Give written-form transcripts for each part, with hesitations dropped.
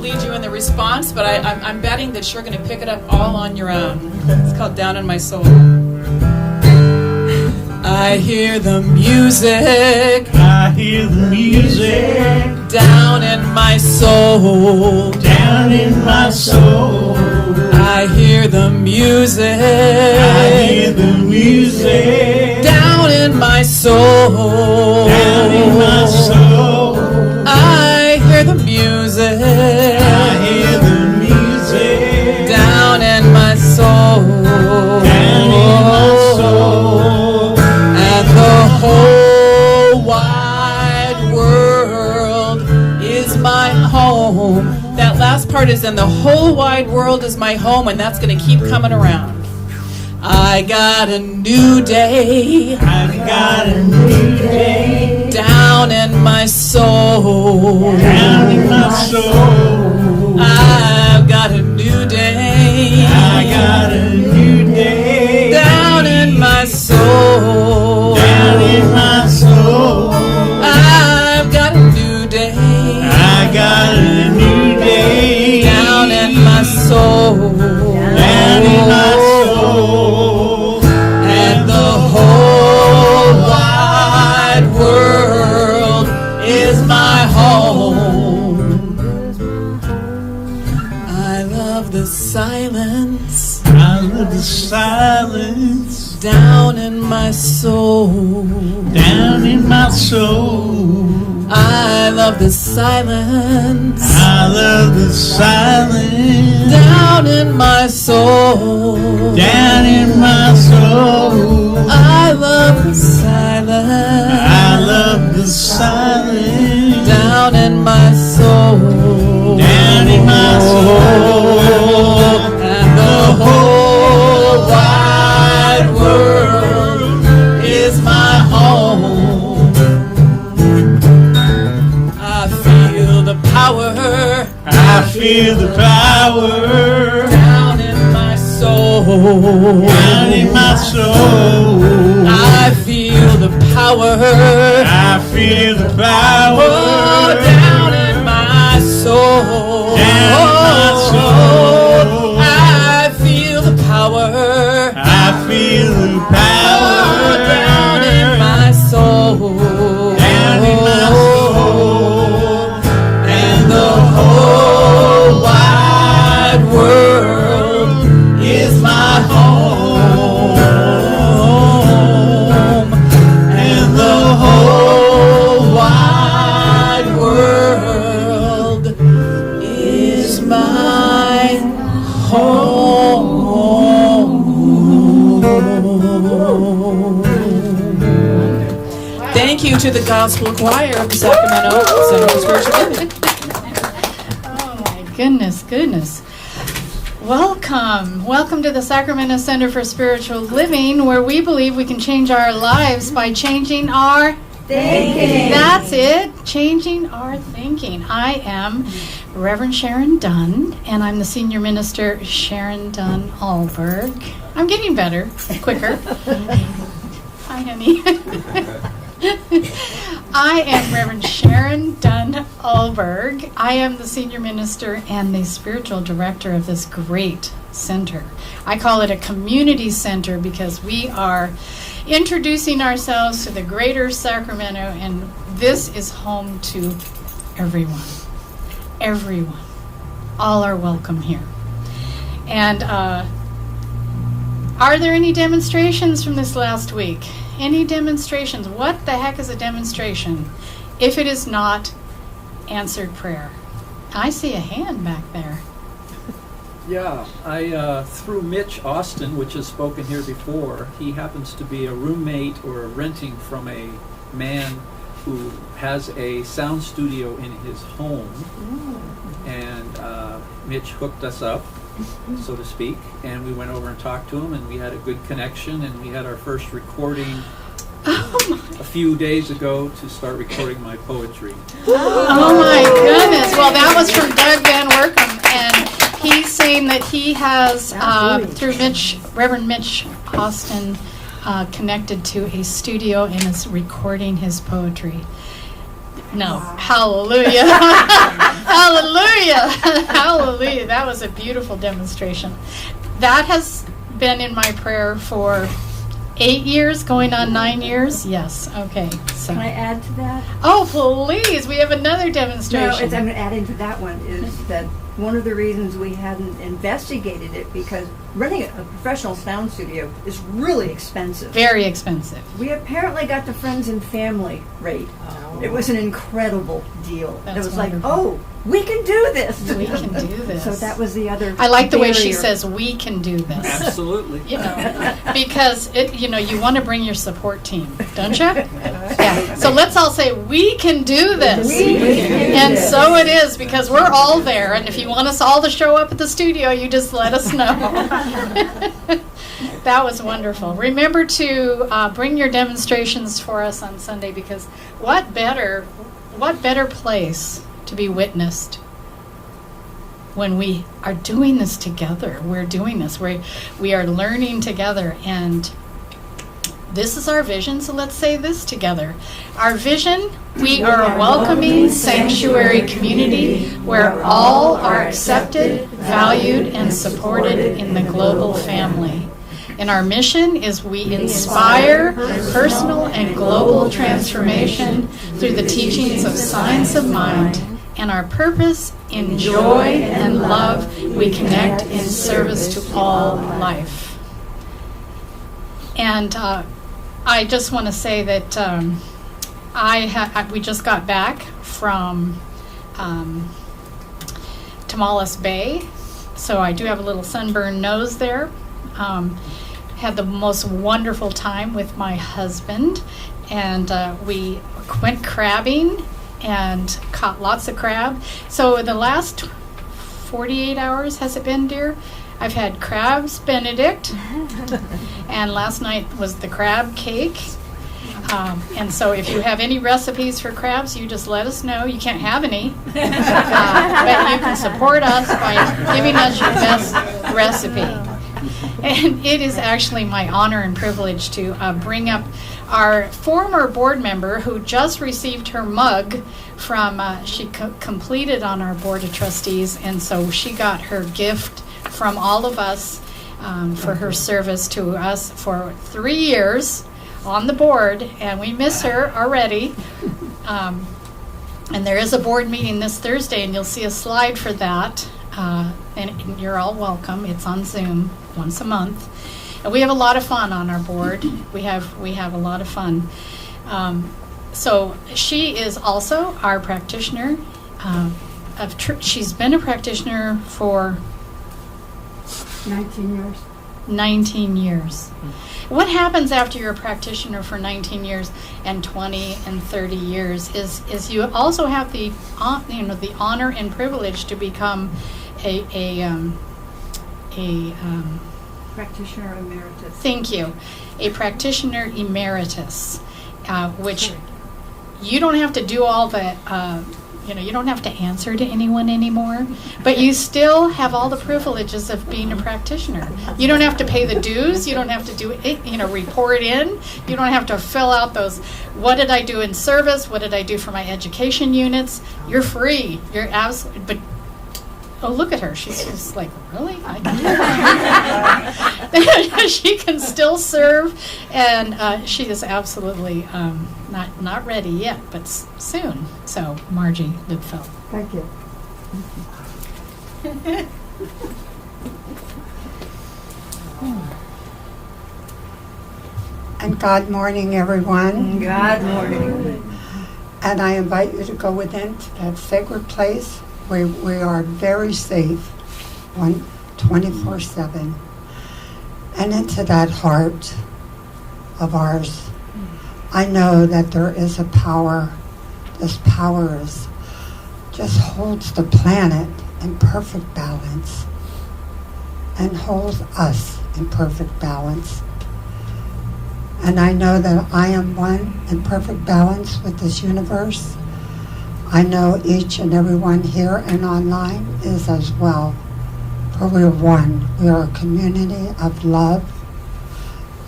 lead you in the response, but I'm betting that you're going to pick it up all on your own. It's called Down in My Soul. I hear the music. I hear the music. Down in my soul. Down in my soul. I hear the music. I hear the music. Down in my soul. Down in my soul. I hear the music. I hear the music. Down in my soul. Down in my soul. And the whole wide world is my home. That last part is, and the whole wide world is my home, and that's going to keep coming around. I got a new day. I've got a new day. Down in my soul. Down in my soul. I've got a new day. I got a new day. Down in my soul. Down in my soul. I've got a new day. I got a new day. Down in my soul. Down in my soul. And the whole wide world is my home. I love the silence. I love the silence. Down in my soul. Down in my soul. I love the silence. I love the silence. Down in my soul. Down in my soul. I love the silence. I love the silence. Down in my soul. Down in my soul. And the whole wide world is my home. I feel the power. I feel the power. Down in my soul. Down in my soul. I feel the power. I feel the power. Oh, down in my soul. Down in my soul. I feel the power. I feel the power. Oh, down in my soul. Down in my soul. And the whole wide world is my home. And the whole wide world is my home. Thank you to the Gospel Choir of the Sacramento Center for Spiritual Living. Oh my goodness. Welcome to the Sacramento Center for Spiritual Living, where we believe we can change our lives by changing our thinking. That's it, changing our thinking. I am Reverend Sharon Dunn, and I'm the Senior Minister, Sharon Dunn Alberg. I'm getting better, quicker. Hi, honey. I am Reverend Sharon Dunn Alberg. I am the Senior Minister and the Spiritual Director of this great center. I call it a community center because we are introducing ourselves to the greater Sacramento, and this is home to everyone. Everyone. All are welcome here. And are there any demonstrations from this last week? Any demonstrations? What the heck is a demonstration if it is not answered prayer? I see a hand back there. Yeah, I through Mitch Austin, which has spoken here before, he happens to be a roommate or renting from a man who has a sound studio in his home. And Mitch hooked us up, so to speak, and we went over and talked to him, and we had a good connection, and we had our first recording a few days ago to start recording my poetry. Oh my goodness. Well, that was from Doug Van Workham, and he's saying that he has, through Reverend Mitch Austin, connected to a studio and is recording his poetry. No, hallelujah. Hallelujah. Hallelujah. That was a beautiful demonstration. That has been in my prayer for 8 years, going on 9 years. Yes. Okay. So. Can I add to that? Oh, please. We have another No, demonstration. I'm adding to that one is that one of the reasons we hadn't investigated it because running a professional sound studio is really expensive. Very expensive. We apparently got the friends and family rate. It was an incredible deal. That's it was wonderful. like, oh, we can do this. We can do this. So that was the other. I like the way she barrier. says, we can do this. Absolutely. You know, because you want to bring your support team, don't you? Yeah. So let's all say, we can do this. We can do And this. so it is, because we're all there. And if you want us all to show up at the studio, you just let us know. That was wonderful. Remember to bring your demonstrations for us on Sunday, because what better place to be witnessed when we are doing this together. We're doing this. We are learning together, and this is our vision, so let's say this together. Our vision, we are a welcoming sanctuary community where all are accepted, valued, and supported in the global family. And our mission is we inspire personal and global transformation through the teachings of science of mind. And our purpose, in joy and love, we connect in service to all life. And I just want to say that we just got back from Tamales Bay, so I do have a little sunburned nose there. Had the most wonderful time with my husband, and we went crabbing and caught lots of crab. So in the last 48 hours, has it been, dear? I've had crabs Benedict, and last night was the crab cake. And so if you have any recipes for crabs, you just let us know. You can't have any, but you can support us by giving us your best recipe. And it is actually my honor and privilege to bring up our former board member who just received her mug from, she completed on our board of trustees, and so she got her gift from all of us for her service to us for 3 years on the board, and we miss her already. And there is a board meeting this Thursday, and you'll see a slide for that. And you're all welcome. It's on Zoom once a month. And we have a lot of fun on our board. We have a lot of fun. So she is also our practitioner. She's been a practitioner for 19 years. 19 years. What happens after you're a practitioner for 19 years and 20 and 30 years is you also have the honor and privilege to become a Practitioner emeritus. thank you, a practitioner emeritus, which you don't have to do all the you don't have to answer to anyone anymore, but you still have all the privileges of being a practitioner. You don't have to pay the dues. You don't have to do it, report in. You don't have to fill out those, what did I do in service? What did I do for my education units? You're free. You're absolutely, but oh, look at her. She's just like, really? I can she can still serve, and she is absolutely not ready yet, but soon. So, Margie Lidfeld. Thank you. And good morning, everyone. Good morning. And I invite you to go within to that sacred place where we are very safe, 24/7, and into that heart of ours. I know that there is a power. This power just holds the planet in perfect balance and holds us in perfect balance. And I know that I am one in perfect balance with this universe. I know each and every one here and online is as well. For we are one. We are a community of love,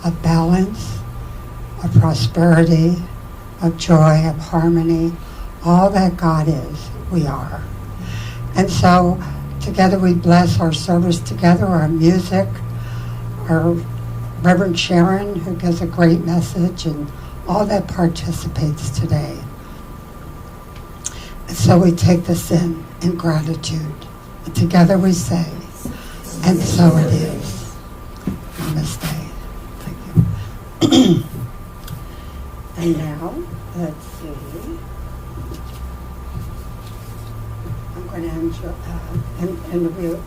of balance, of prosperity, of joy, of harmony, all that God is, we are. And so together we bless our service together, our music, our Reverend Sharon, who gives a great message, and all that participates today. And so we take this in gratitude. And together we say, and so it is. Namaste. Thank you. And now, let's see. I'm going to interview.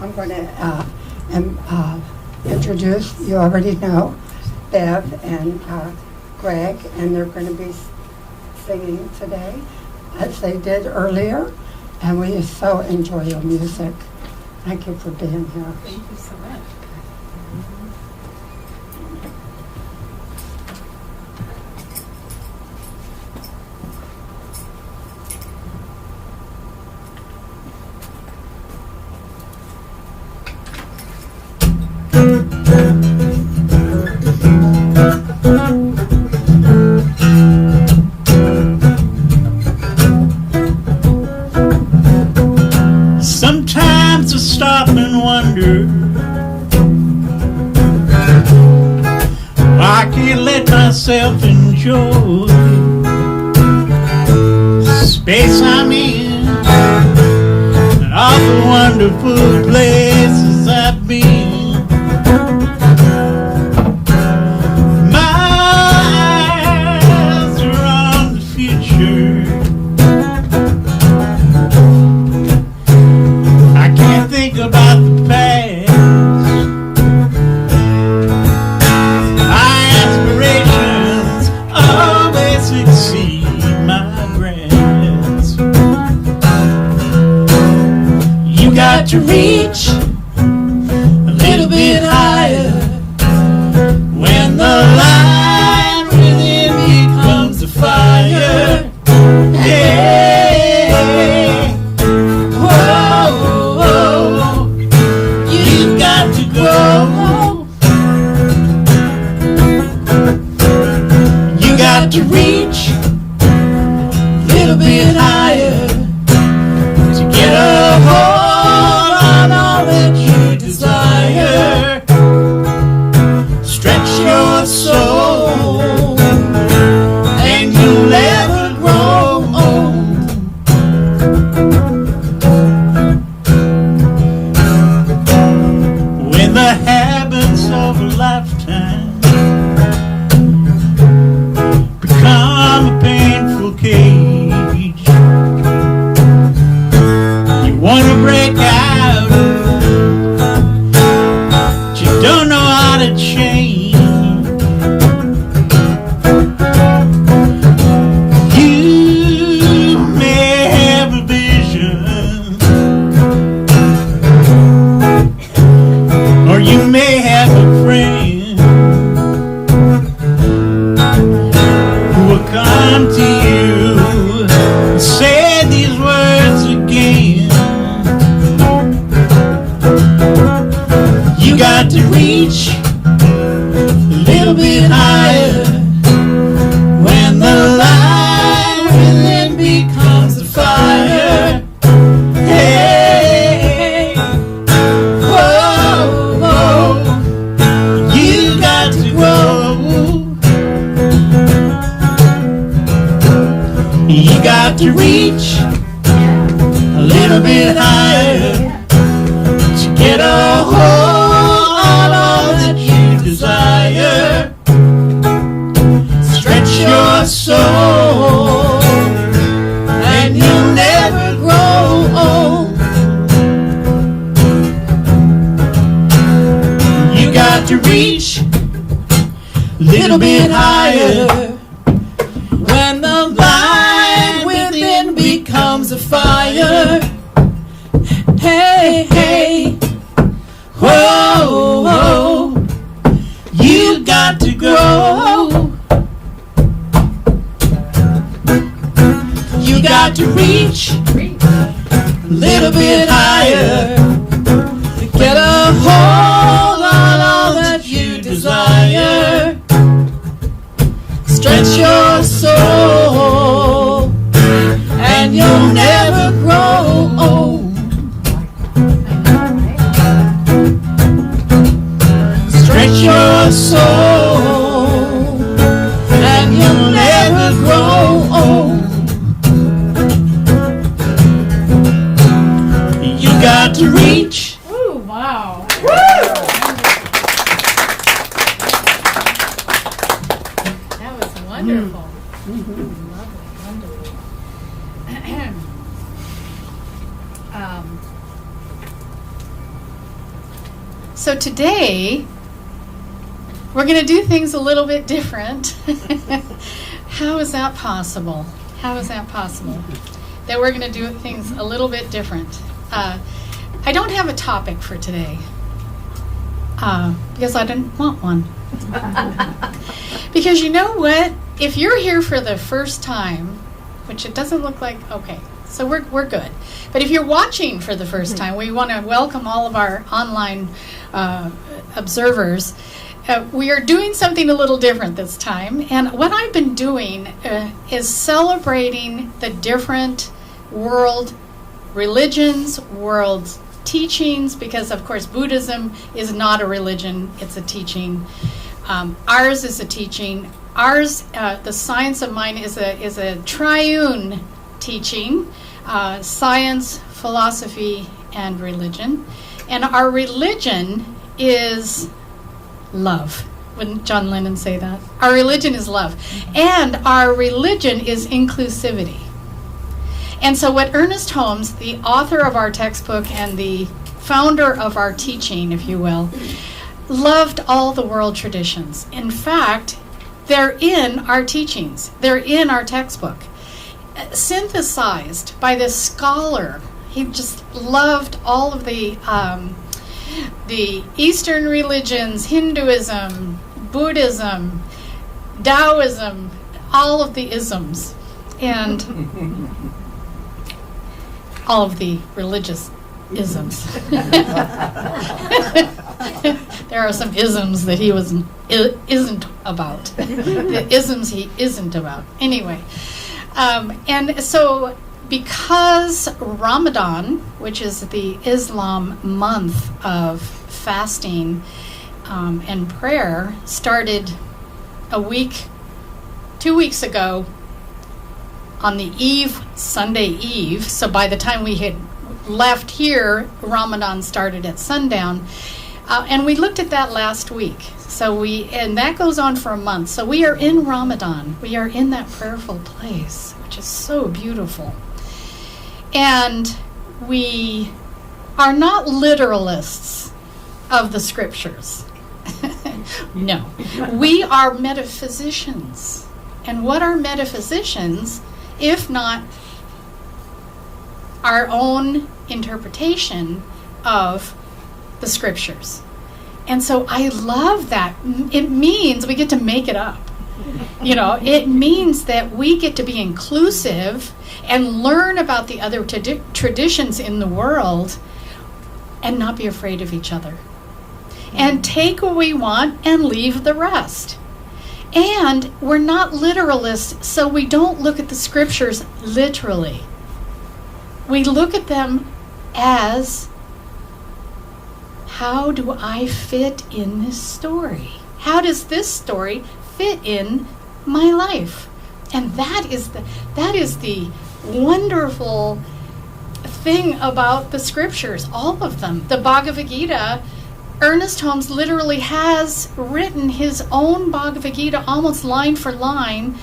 I'm going to introduce, you already know, Bev and Greg, and they're going to be singing today, as they did earlier, and we so enjoy your music. Thank you for being here. Thank you so much. Sometimes I stop and wonder why I can't let myself enjoy the space I'm in and all the wonderful places I've been. My eyes are on the future. Think about the past. My aspirations always exceed my grasp. You got to reach a little bit higher when the light within becomes a fire. Yeah. To reach a little bit higher to get a hold on all that you desire. Stretch your soul and you'll never grow old. When the habits of a lifetime a painful cage, you want to break out, but you don't know how to change. You may have a vision, or you may have a friend come to you and say these words again. You got to reach a little bit higher when the light within becomes a fire. Hey, whoa, whoa. You got to grow. You got to reach a little bit higher to get a hold on all that you desire. Stretch your soul and you'll never grow old. You got to reach a little bit higher when the light within becomes a fire. Hey, hey, whoa, whoa. You got to grow. You got to reach a little bit higher to get a hold on all that you desire. Stretch your soul and you'll never grow to reach. Ooh, wow. That was wonderful. Lovely, wonderful. So today, we're going to do things a little bit different. How is that possible? How is that possible? That we're going to do things a little bit different. I don't have a topic for today because I didn't want one. Because you know what? If you're here for the first time, which it doesn't look like, okay, so we're good. But if you're watching for the first time, we want to welcome all of our online observers. We are doing something a little different this time. And what I've been doing is celebrating the different world religions, world teachings, because of course Buddhism is not a religion, it's a teaching. Ours is a teaching. Ours, the Science of Mind, is a triune teaching, science, philosophy, and religion. And our religion is love. Wouldn't John Lennon say that? Our religion is love. And our religion is inclusivity. And so what Ernest Holmes, the author of our textbook and the founder of our teaching, if you will, loved all the world traditions. In fact, they're in our teachings. They're in our textbook. Synthesized by this scholar. He just loved all of the Eastern religions, Hinduism, Buddhism, Taoism, all of the isms, and all of the religious isms. There are some isms that he isn't about. The isms he isn't about. Anyway, and so because Ramadan, which is the Islam month of fasting and prayer, started 2 weeks ago on the eve, Sunday eve. So by the time we had left here, Ramadan started at sundown. And we looked at that last week. And that goes on for a month. So we are in Ramadan. We are in that prayerful place, which is so beautiful. And we are not literalists of the scriptures. No. We are metaphysicians. And what are metaphysicians if not our own interpretation of the scriptures? And so I love that. It means we get to make it up. You know, it means that we get to be inclusive and learn about the other traditions in the world and not be afraid of each other. And take what we want and leave the rest. And we're not literalists, so we don't look at the scriptures literally. We look at them as, how do I fit in this story? How does this story fit in my life? And that is the wonderful thing about the scriptures, all of them. The Bhagavad Gita, Ernest Holmes literally has written his own Bhagavad Gita almost line for line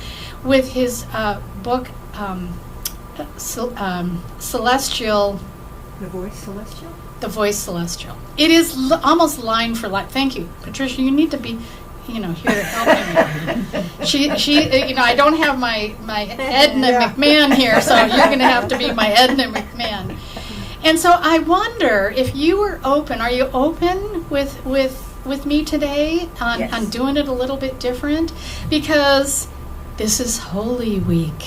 with his book, Celestial. The Voice Celestial? The Voice Celestial. It is almost line for line. Thank you, Patricia. You need to be, here helping me. She, I don't have my Edna McMahon here, so you're going to have to be my Edna McMahon. And so I wonder if you were open. Are you open with me today on doing it a little bit different? Because this is Holy Week,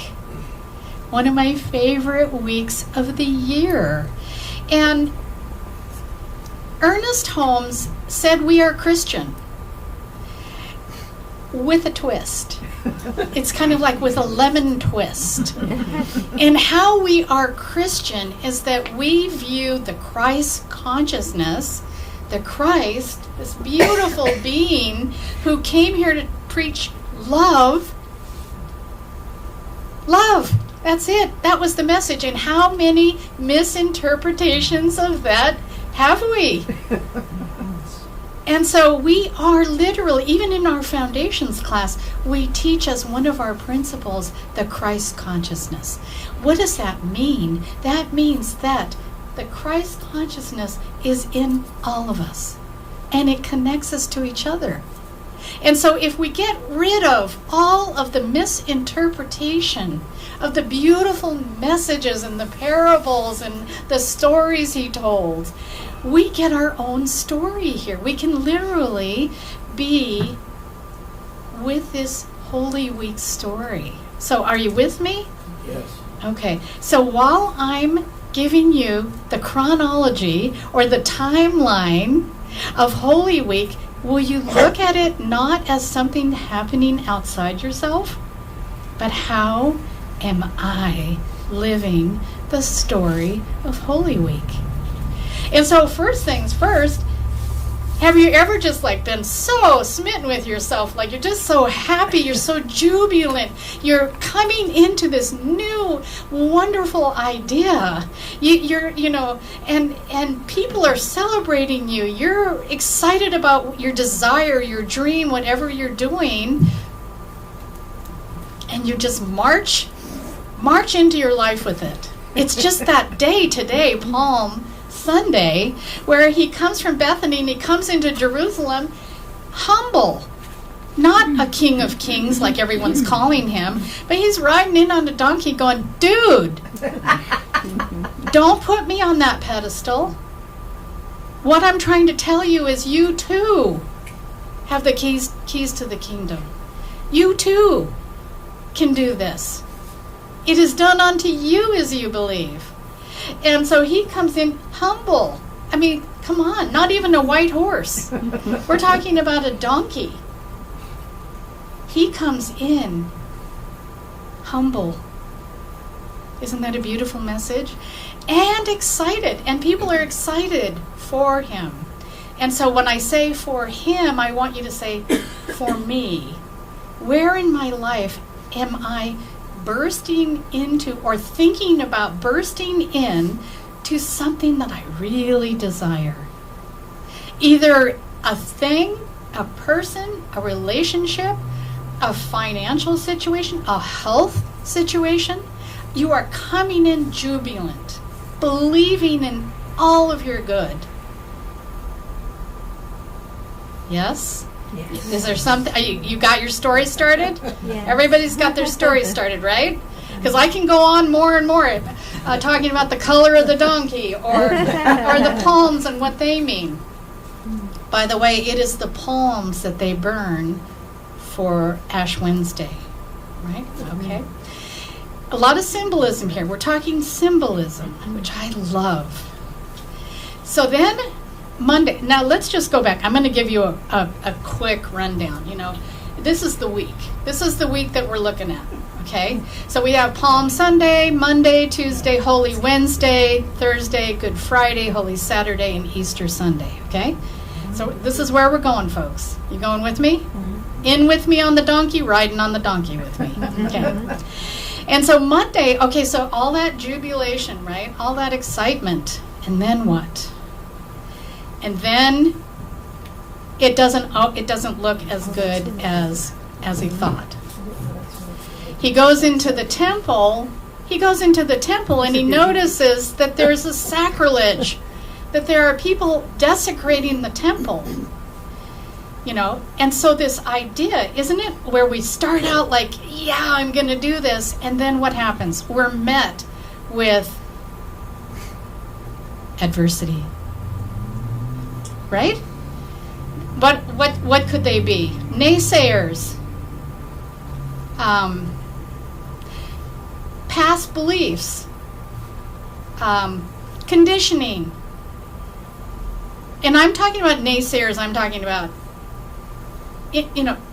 one of my favorite weeks of the year. And Ernest Holmes said we are Christian with a twist. It's kind of like with a lemon twist. And how we are Christian is that we view the Christ consciousness, the Christ, this beautiful being who came here to preach love. Love. That's it. That was the message. And how many misinterpretations of that have we? And so we are literally, even in our foundations class, we teach as one of our principles the Christ consciousness. What does that mean? That means that the Christ consciousness is in all of us, and it connects us to each other. And so if we get rid of all of the misinterpretation of the beautiful messages and the parables and the stories he told, we get our own story here. We can literally be with this Holy Week story. So are you with me? Yes. Okay. So while I'm giving you the chronology or the timeline of Holy Week, will you look at it not as something happening outside yourself, but how am I living the story of Holy Week? And so first things first, have you ever just like been so smitten with yourself, like you're just so happy, you're so jubilant, you're coming into this new wonderful idea, and people are celebrating you, you're excited about your desire, your dream, whatever you're doing, and you just march into your life with it. It's just that day today, Palm Sunday, where he comes from Bethany and he comes into Jerusalem humble. Not a king of kings like everyone's calling him, but he's riding in on a donkey going, dude, don't put me on that pedestal. What I'm trying to tell you is you too have the keys to the kingdom. You too can do this. It is done unto you as you believe. And so he comes in humble. I mean, come on, not even a white horse. We're talking about a donkey. He comes in humble. Isn't that a beautiful message? And excited. And people are excited for him. And so when I say for him, I want you to say for me. Where in my life am I bursting into or thinking about bursting in to something that I really desire? Either a thing, a person, a relationship, a financial situation, a health situation. You are coming in jubilant, believing in all of your good. Yes? Yes. Is there something, you got your story started? Yeah. Everybody's got their story started, right? Because I can go on more and more talking about the color of the donkey or the palms and what they mean. By the way, it is the palms that they burn for Ash Wednesday, right? Okay. A lot of symbolism here. We're talking symbolism, which I love. So then Monday. Now let's just go back. I'm going to give you a quick rundown. This is the week. This is the week that we're looking at. Okay? So we have Palm Sunday, Monday, Tuesday, Holy Wednesday, Thursday, Good Friday, Holy Saturday, and Easter Sunday. Okay? So this is where we're going, folks. You going with me? In with me on the donkey, riding on the donkey with me. Okay. And so Monday, okay, so all that jubilation, right? All that excitement. And then what? And then it doesn't look as good as he thought. He goes into the temple. And he notices that there's a sacrilege, that there are people desecrating the temple. And so this idea, isn't it, where we start out like, yeah, I'm going to do this, and then what happens? We're met with adversity. Right? But what could they be? Naysayers. Past beliefs. Conditioning. And I'm talking about naysayers, I'm talking about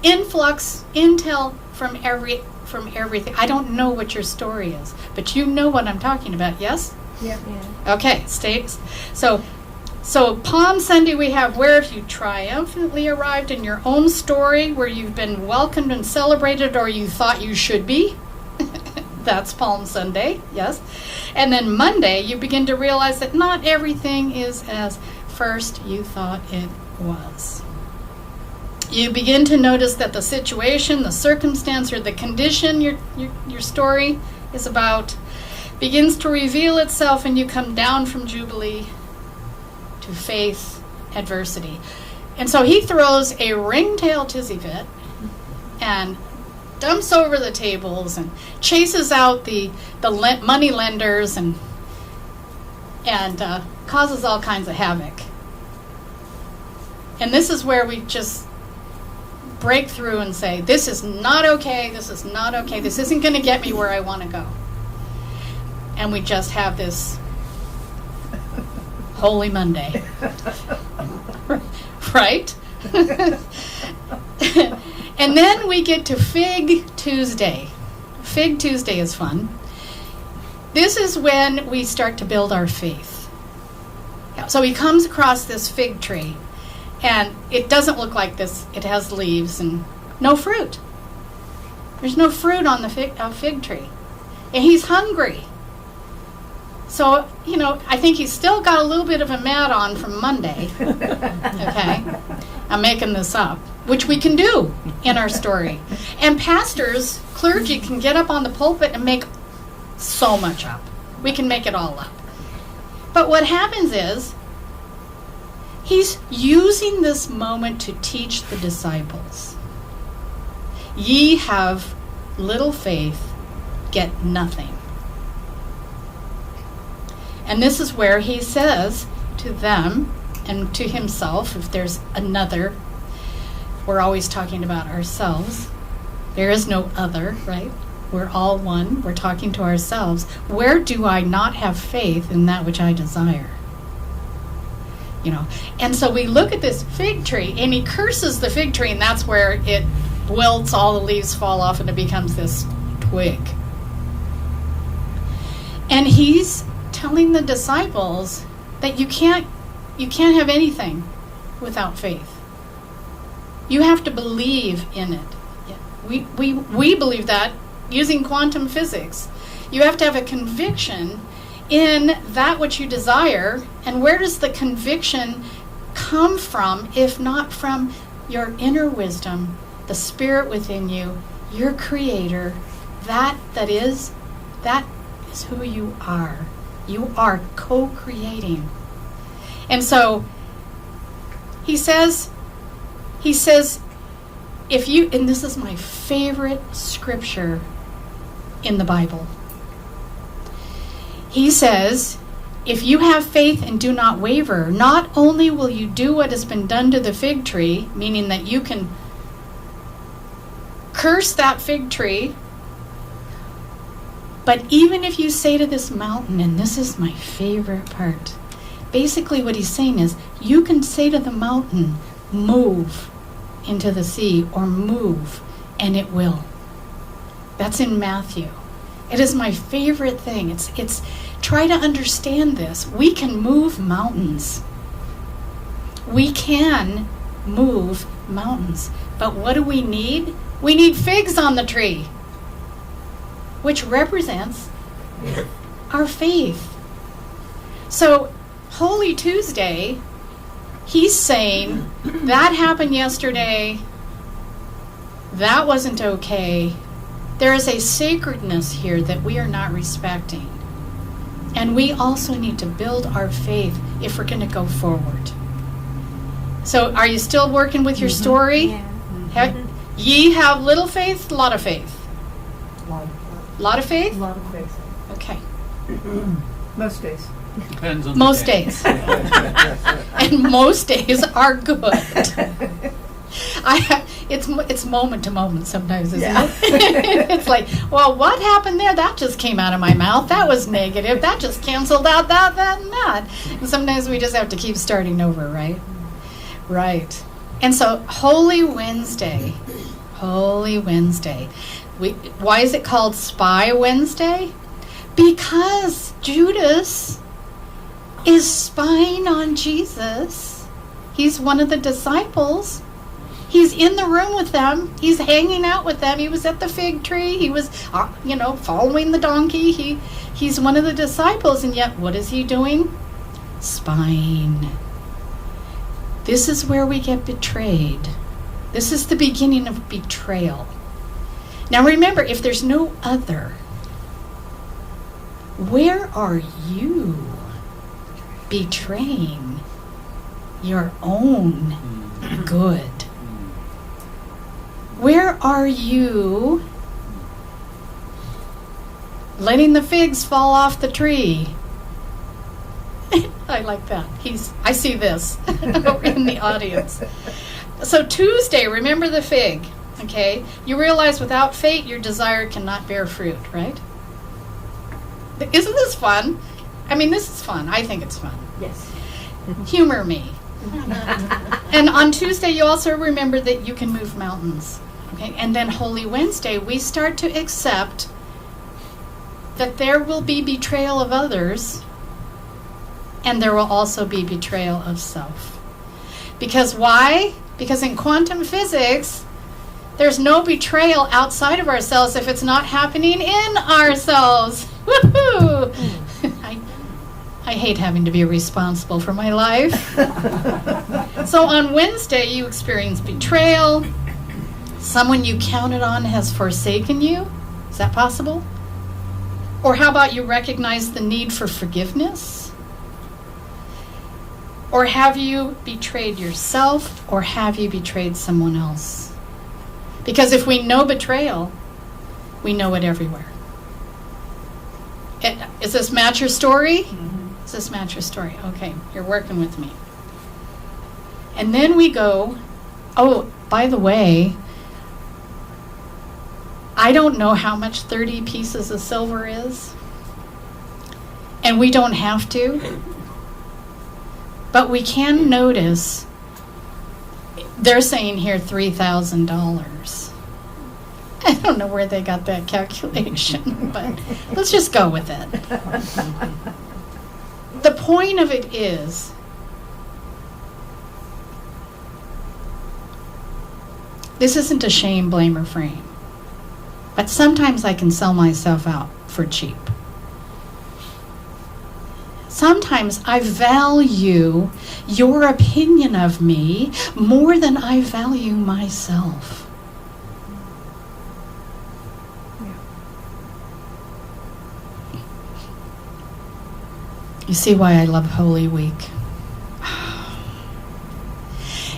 influx, intel from everything. I don't know what your story is, but you know what I'm talking about, yes? Yeah. Okay, So Palm Sunday we have where if you triumphantly arrived in your own story, where you've been welcomed and celebrated, or you thought you should be. That's Palm Sunday, yes. And then Monday, you begin to realize that not everything is as first you thought it was. You begin to notice that the situation, the circumstance, or the condition your story is about begins to reveal itself, and you come down from Jubilee to faith adversity. And so he throws a ringtail tizzy fit and dumps over the tables and chases out the money lenders and causes all kinds of havoc. And this is where we just break through and say, this is not okay, this is not okay, this isn't going to get me where I want to go. And we just have this Holy Monday. Right? And then we get to Fig Tuesday. Fig Tuesday is fun. This is when we start to build our faith. So he comes across this fig tree, and it doesn't look like this. It has leaves and no fruit. There's no fruit on the fig tree. And he's hungry. So, I think he's still got a little bit of a mat on from Monday. Okay? I'm making this up, which we can do in our story. And pastors, clergy can get up on the pulpit and make so much up. We can make it all up. But what happens is, he's using this moment to teach the disciples. Ye have little faith, get nothing. And this is where he says to them and to himself, if there's another, we're always talking about ourselves. There is no other, right? We're all one. We're talking to ourselves. Where do I not have faith in that which I desire? And so we look at this fig tree, and he curses the fig tree, and that's where it wilts, all the leaves fall off, and it becomes this twig. And he's telling the disciples that you can't have anything without faith. You have to believe in it. We believe that using quantum physics. You have to have a conviction in that which you desire. And where does the conviction come from if not from your inner wisdom, the spirit within you, your creator? That is who you are. You are co-creating. And so he says, if you, and this is my favorite scripture in the Bible. He says, if you have faith and do not waver, not only will you do what has been done to the fig tree, meaning that you can curse that fig tree, but even if you say to this mountain, and this is my favorite part, basically what he's saying is, you can say to the mountain, move into the sea, or move, and it will. That's in Matthew. It is my favorite thing. It's try to understand this. We can move mountains. We can move mountains. But what do we need? We need figs on the tree, which represents our faith. So, Holy Tuesday, he's saying, that happened yesterday, that wasn't okay. There is a sacredness here that we are not respecting. And we also need to build our faith if we're going to go forward. So, are you still working with your story? Yeah. Ye have little faith, lot of faith. Lot of faith? A lot of faith. Okay. Most days. Depends on Most the day. days. And most days are good. It's moment to moment sometimes, isn't it? It's like, well, what happened there? That just came out of my mouth. That was negative. That just canceled out that, and that. And sometimes we just have to keep starting over, right? Right. And so, Holy Wednesday. Why is it called Spy Wednesday? Because Judas is spying on Jesus. He's one of the disciples. He's in the room with them. He's hanging out with them. He was at the fig tree. He was, following the donkey. He's one of the disciples, and yet what is he doing? Spying. This is where we get betrayed. This is the beginning of betrayal. Now remember, if there's no other, where are you betraying your own good? Where are you letting the figs fall off the tree? I like that. I see this in the audience. So Tuesday, remember the fig, okay? You realize without faith, your desire cannot bear fruit, right? Isn't this fun? I mean, this is fun. I think it's fun. Yes. Humor me. And on Tuesday, you also remember that you can move mountains. Okay? And then Holy Wednesday, we start to accept that there will be betrayal of others, and there will also be betrayal of self. Because why? Because in quantum physics, there's no betrayal outside of ourselves if it's not happening in ourselves. Woohoo! I hate having to be responsible for my life. So on Wednesday, you experience betrayal. Someone you counted on has forsaken you. Is that possible? Or how about you recognize the need for forgiveness? Or have you betrayed yourself, or have you betrayed someone else? Because if we know betrayal, we know it everywhere. Does this match your story? Mm-hmm. Does this match your story? Okay, you're working with me. And then we go, oh, by the way, I don't know how much 30 pieces of silver is. And we don't have to. But we can notice, they're saying here $3,000. I don't know where they got that calculation, but let's just go with it. The point of it is, this isn't a shame, blame, or frame. But sometimes I can sell myself out for cheap. Sometimes I value your opinion of me more than I value myself. You see why I love Holy Week.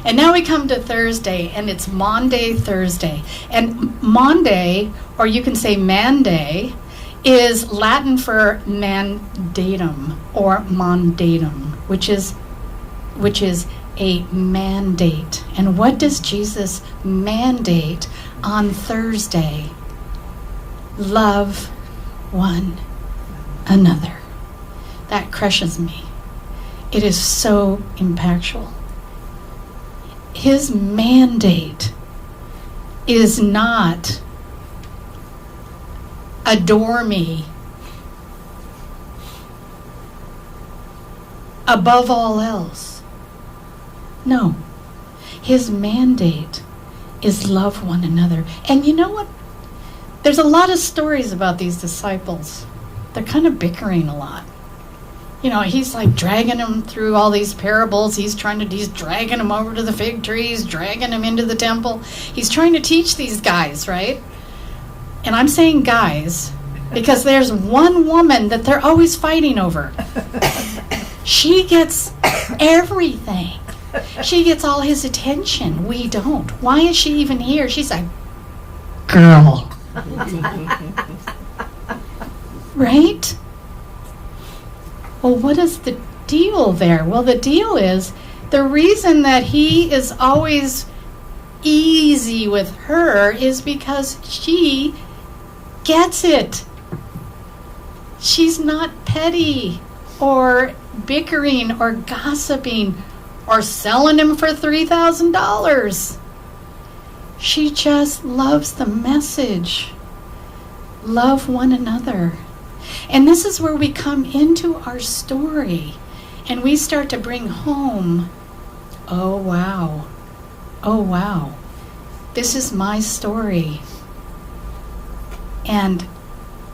And now we come to Thursday, and it's Maundy Thursday. And Maundy, or you can say Manday, is Latin for mandatum or mandatum, which is a mandate. And what does Jesus mandate on Thursday? Love one another. That crushes me. It is so impactful. His mandate is not adore me above all else. No. His mandate is love one another. And you know what? There's a lot of stories about these disciples. They're kind of bickering a lot. You know, he's like dragging them through all these parables. He's dragging them over to the fig trees, dragging them into the temple. He's trying to teach these guys, right? And I'm saying guys because there's one woman that they're always fighting over. She gets everything. She gets all his attention. We don't. Why is she even here? She's a girl. Right? Well, what is the deal there? Well, the deal is the reason that he is always easy with her is because she gets it. She's not petty or bickering or gossiping or selling him for $3,000. She just loves the message. Love one another. And this is where we come into our story and we start to bring home, oh wow, This is my story. And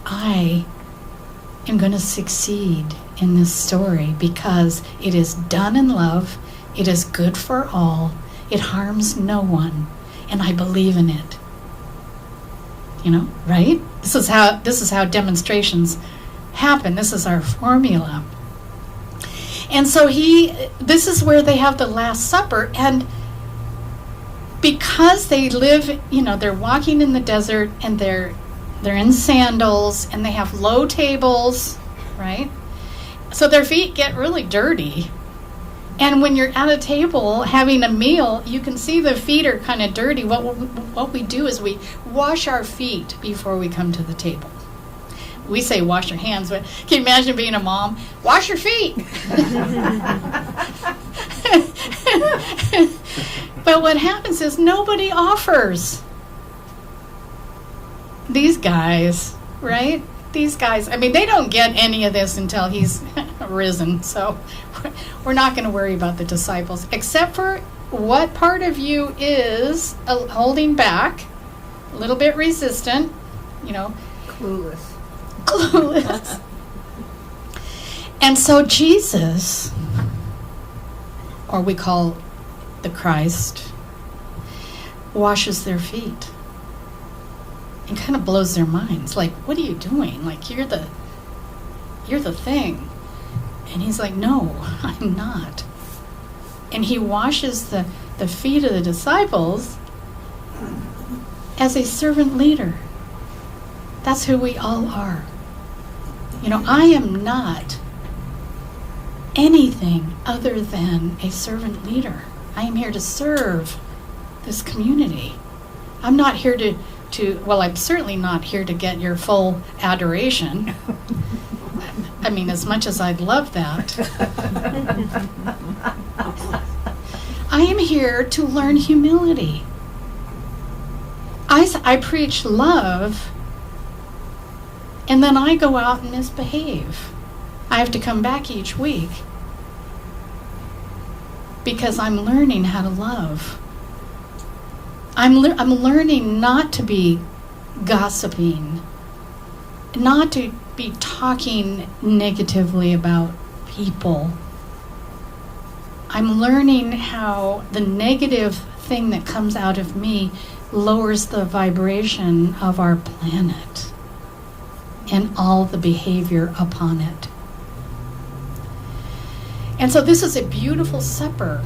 I am going to succeed in this story because it is done in love, it is good for all, it harms no one, and I believe in it. You know, right? This is how demonstrations happen. This is our formula. And so this is where they have the Last Supper, and because they live, you know, they're walking in the desert and they're in sandals and they have low tables, right? So their feet get really dirty. And when you're at a table having a meal, you can see the feet are kind of dirty. What we do is we wash our feet before we come to the table. We say wash your hands, but can you imagine being a mom? Wash your feet. But what happens is nobody offers. These guys, right? These guys, I mean, they don't get any of this until he's risen. So we're not going to worry about the disciples, except for what part of you is holding back, a little bit resistant, you know. Clueless. And so Jesus, or we call the Christ, washes their feet and kind of blows their minds. Like, what are you doing? Like, you're the thing. And he's like, no, I'm not. And he washes the feet of the disciples as a servant leader. That's who we all are. You know, I am not anything other than a servant leader. I am here to serve this community. I'm not here well, I'm certainly not here to get your full adoration. I mean, as much as I'd love that. I am here to learn humility. I preach love, and then I go out and misbehave. I have to come back each week because I'm learning how to love. I'm learning not to be gossiping, not to be talking negatively about people. I'm learning how the negative thing that comes out of me lowers the vibration of our planet and all the behavior upon it. And so this is a beautiful supper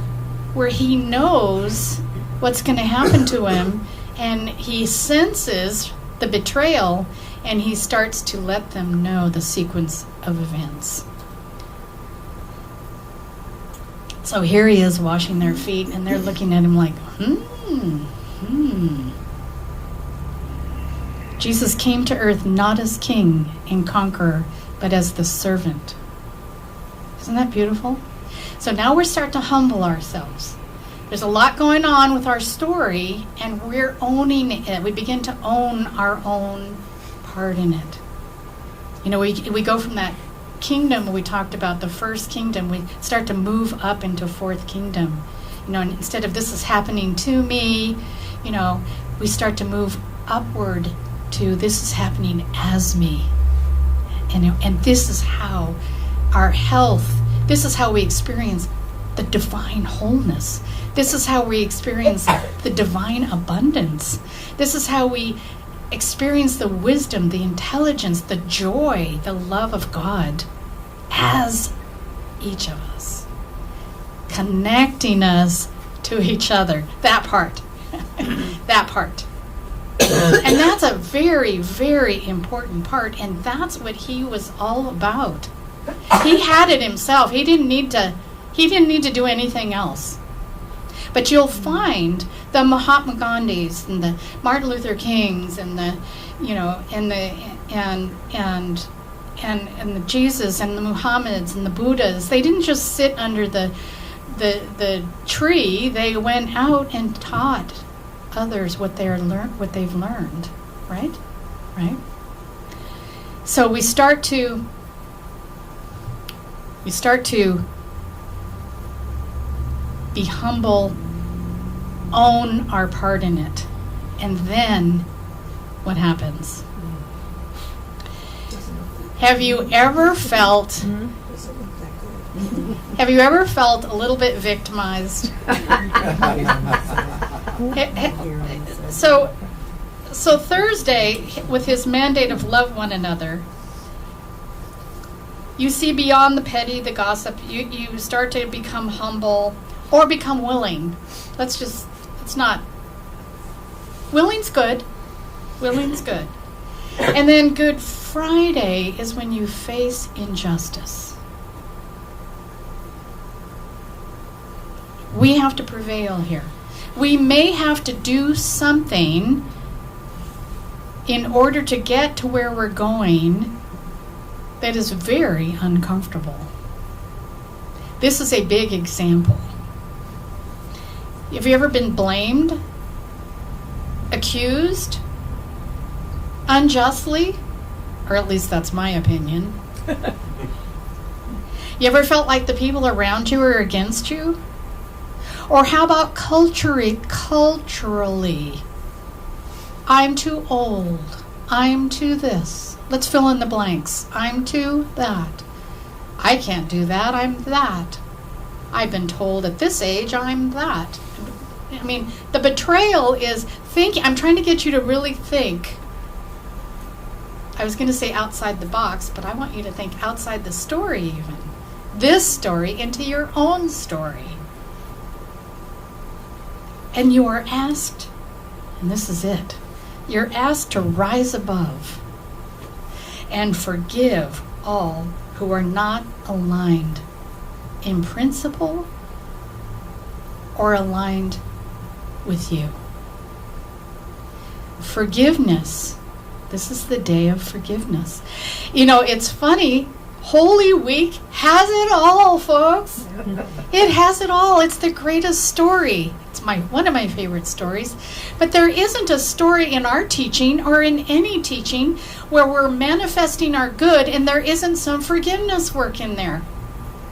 where he knows what's going to happen to him, and he senses the betrayal, and he starts to let them know the sequence of events. So here he is washing their feet, and they're looking at him like, Jesus came to earth not as king and conqueror, but as the servant. Isn't that beautiful? So now we're starting to humble ourselves. There's a lot going on with our story, and we're owning it. We begin to own our own part in it. You know, we go from that kingdom we talked about, the first kingdom, we start to move up into fourth kingdom. You know, and instead of this is happening to me, you know, we start to move upward to this is happening as me. And this is how our health, this is how we experience the divine wholeness. This is how we experience the divine abundance. This is how we experience the wisdom, the intelligence, the joy, the love of God as each of us, connecting us to each other. That part. That part. And that's a very, very important part, and that's what he was all about. He had it himself. He didn't need to do anything else. But you'll find the Mahatma Gandhis and the Martin Luther Kings and the, you know, and the Jesus and the Muhammads and the Buddhas. They didn't just sit under the tree. They went out and taught others what they've learned, right? So we start to be humble, own our part in it. And then what happens? Have you ever felt a little bit victimized? So Thursday, with his mandate of love one another, you see beyond the petty, the gossip. You start to become humble or become willing. Willing's good. Willing's good. And then Good Friday is when you face injustice. We have to prevail here. We may have to do something in order to get to where we're going that is very uncomfortable. This is a big example. Have you ever been blamed, accused, unjustly? Or at least that's my opinion. You ever felt like the people around you are against you? Or how about culturally? I'm too old. I'm too this. Let's fill in the blanks. I'm too that. I can't do that. I'm that. I've been told at this age I'm that. I mean, the betrayal is thinking. I'm trying to get you to really think. I was going to say outside the box, but I want you to think outside the story even. This story into your own story. And you are asked, and this is it, you're asked to rise above and forgive all who are not aligned in principle or aligned with you. Forgiveness. This is the day of forgiveness. You know, it's funny. Holy Week has it all, folks. It has it all. It's the greatest story. It's one of my favorite stories. But there isn't a story in our teaching or in any teaching where we're manifesting our good and there isn't some forgiveness work in there.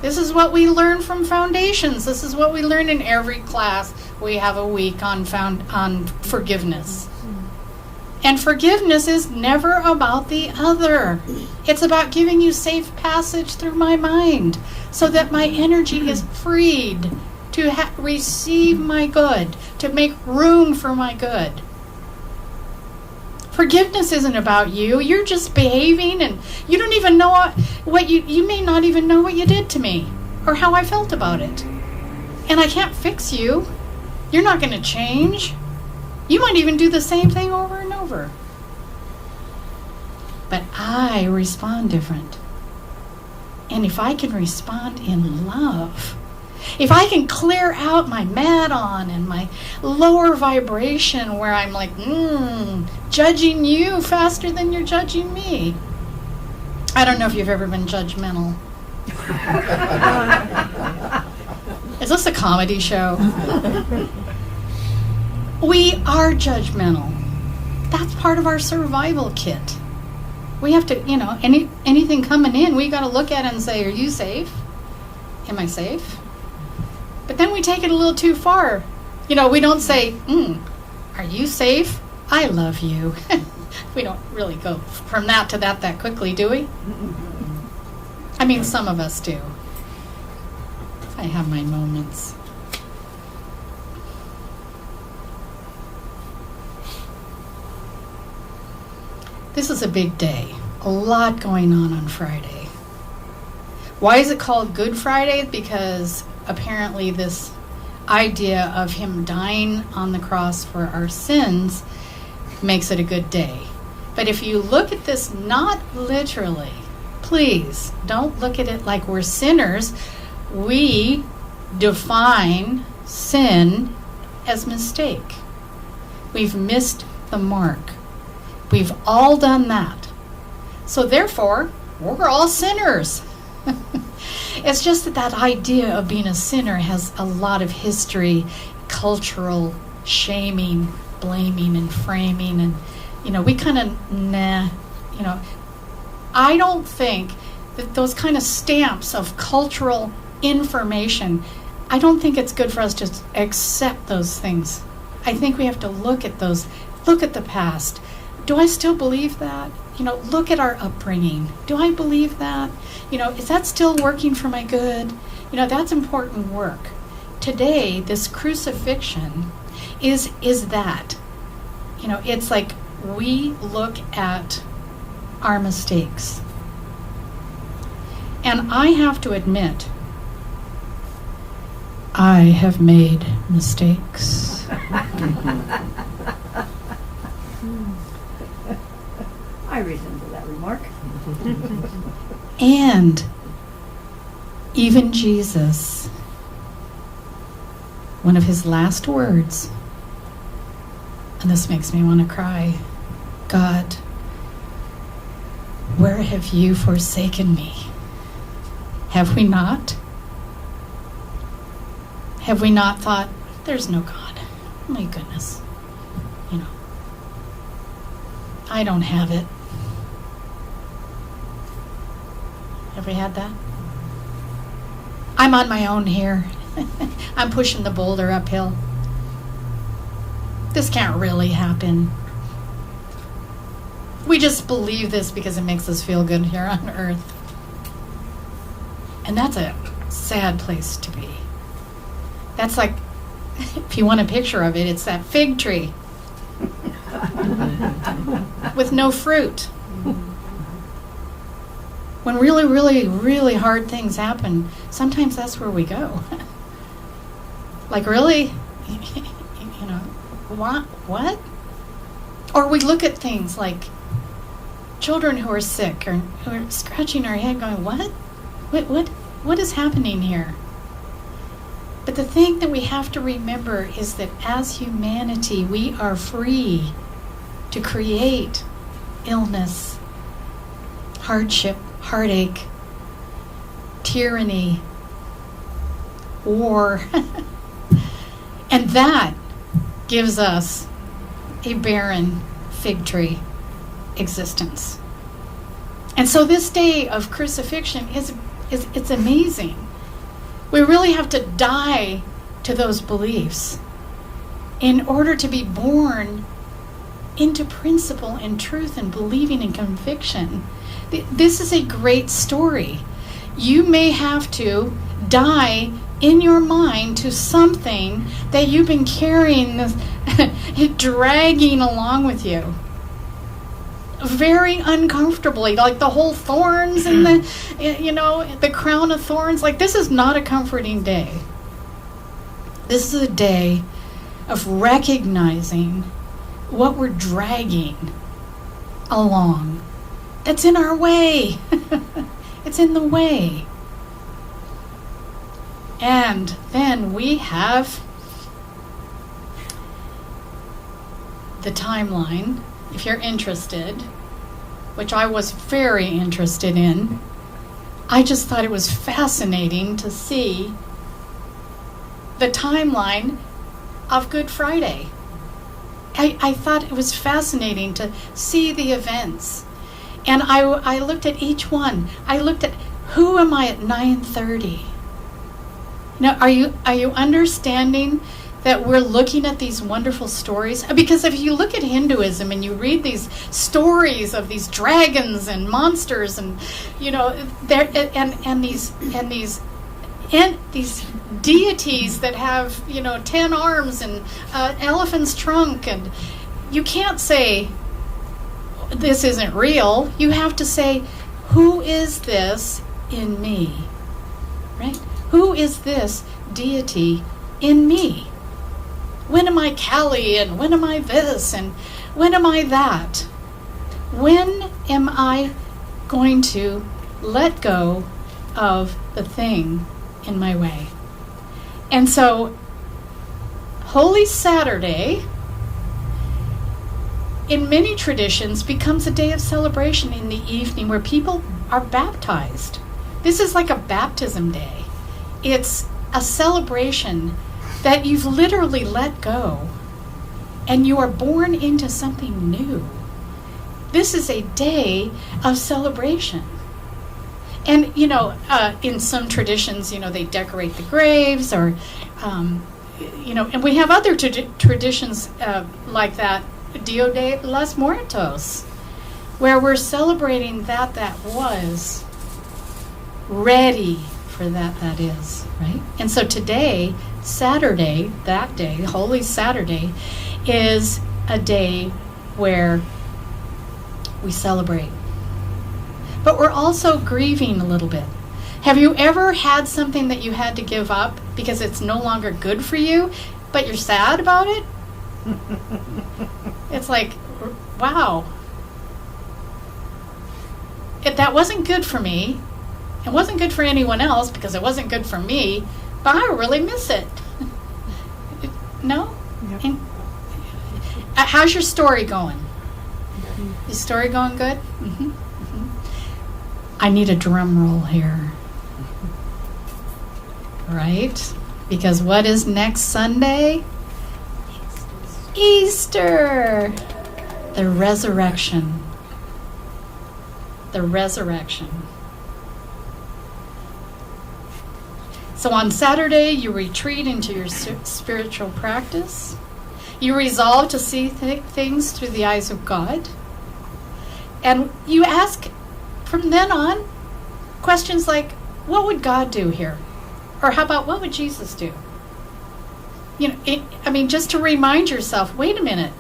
This is what we learn from foundations. This is what we learn in every class. We have a week on forgiveness. And forgiveness is never about the other. It's about giving you safe passage through my mind so that my energy is freed to receive my good, to make room for my good. Forgiveness isn't about you. You're just behaving and you don't even know what you may not even know what you did to me or how I felt about it. And I can't fix you. You're not going to change. You might even do the same thing over and over. But I respond different. And if I can respond in love, if I can clear out my mad-on and my lower vibration where I'm like, judging you faster than you're judging me. I don't know if you've ever been judgmental. Is this a comedy show? We are judgmental. That's part of our survival kit. We have to, anything coming in, we got to look at it and say, are you safe? Am I safe? But then we take it a little too far. We don't say, are you safe? I love you. We don't really go from that to that quickly, do we? I mean, some of us do. I have my moments. This is a big day. A lot going on Friday. Why is it called Good Friday? Because apparently this idea of him dying on the cross for our sins makes it a good day. But if you look at this not literally, please don't look at it like we're sinners. We define sin as mistake. We've missed the mark. We've all done that. So therefore, we're all sinners. It's just that idea of being a sinner has a lot of history, cultural shaming, blaming, and framing. And, we kind of, I don't think that those kind of stamps of cultural information, I don't think it's good for us to accept those things. I think we have to look at those look at the past. Do I still believe that? Look at our upbringing. Do I believe that? Is that still working for my good? That's important work. Today, this crucifixion is that. It's like we look at our mistakes. And I have to admit, I have made mistakes. I resemble that remark. And even Jesus, one of his last words, and this makes me want to cry, God, where have you forsaken me? Have we not? Have we not thought, there's no God? My goodness. I don't have it. Have we had that? I'm on my own here. I'm pushing the boulder uphill. This can't really happen. We just believe this because it makes us feel good here on earth. And that's a sad place to be. That's like, if you want a picture of it, it's that fig tree with no fruit. When really, really, really hard things happen, sometimes that's where we go. Like, really? What? Or we look at things like children who are sick or who are scratching our head going, what is happening here? But the thing that we have to remember is that as humanity, we are free to create illness, hardship, heartache, tyranny, war. And that gives us a barren fig tree existence. And so this day of crucifixion it's amazing. We really have to die to those beliefs in order to be born into principle and truth and believing and conviction. This is a great story. You may have to die in your mind to something that you've been carrying, dragging along with you. Very uncomfortably, like the whole thorns and the crown of thorns. Like, this is not a comforting day. This is a day of recognizing what we're dragging along. That's in our way. It's in the way. And then we have the timeline, if you're interested, which I was very interested in. I just thought it was fascinating to see the timeline of Good Friday. I thought it was fascinating to see the events. And I looked at each one. I looked at, who am I at 9:30? Now, are you understanding that we're looking at these wonderful stories? Because if you look at Hinduism and you read these stories of these dragons and monsters and these deities that have 10 arms and elephant's trunk, and you can't say this isn't real. You have to say, who is this in me? Right? Who is this deity in me? When am I Kali, and when am I this, and when am I that? When am I going to let go of the thing in my way? And so, Holy Saturday, in many traditions, becomes a day of celebration in the evening where people are baptized. This is like a baptism day. It's a celebration that you've literally let go and you are born into something new. This is a day of celebration. And, in some traditions, they decorate the graves or, and we have other traditions like that Dia de los Muertos, where we're celebrating that was ready for that is, right? And so today, Saturday, that day, Holy Saturday, is a day where we celebrate. But we're also grieving a little bit. Have you ever had something that you had to give up because it's no longer good for you, but you're sad about it? It's like, wow. That wasn't good for me. It wasn't good for anyone else because it wasn't good for me, but I really miss it. No? Yep. And, how's your story going? Is story going good? Mm-hmm. Mm-hmm. I need a drum roll here. Right? Because what is next Sunday? Easter. The resurrection. The resurrection. So on Saturday, you retreat into your spiritual practice. You resolve to see things through the eyes of God. And you ask, from then on, questions like, what would God do here? Or how about, what would Jesus do? You know, just to remind yourself, wait a minute,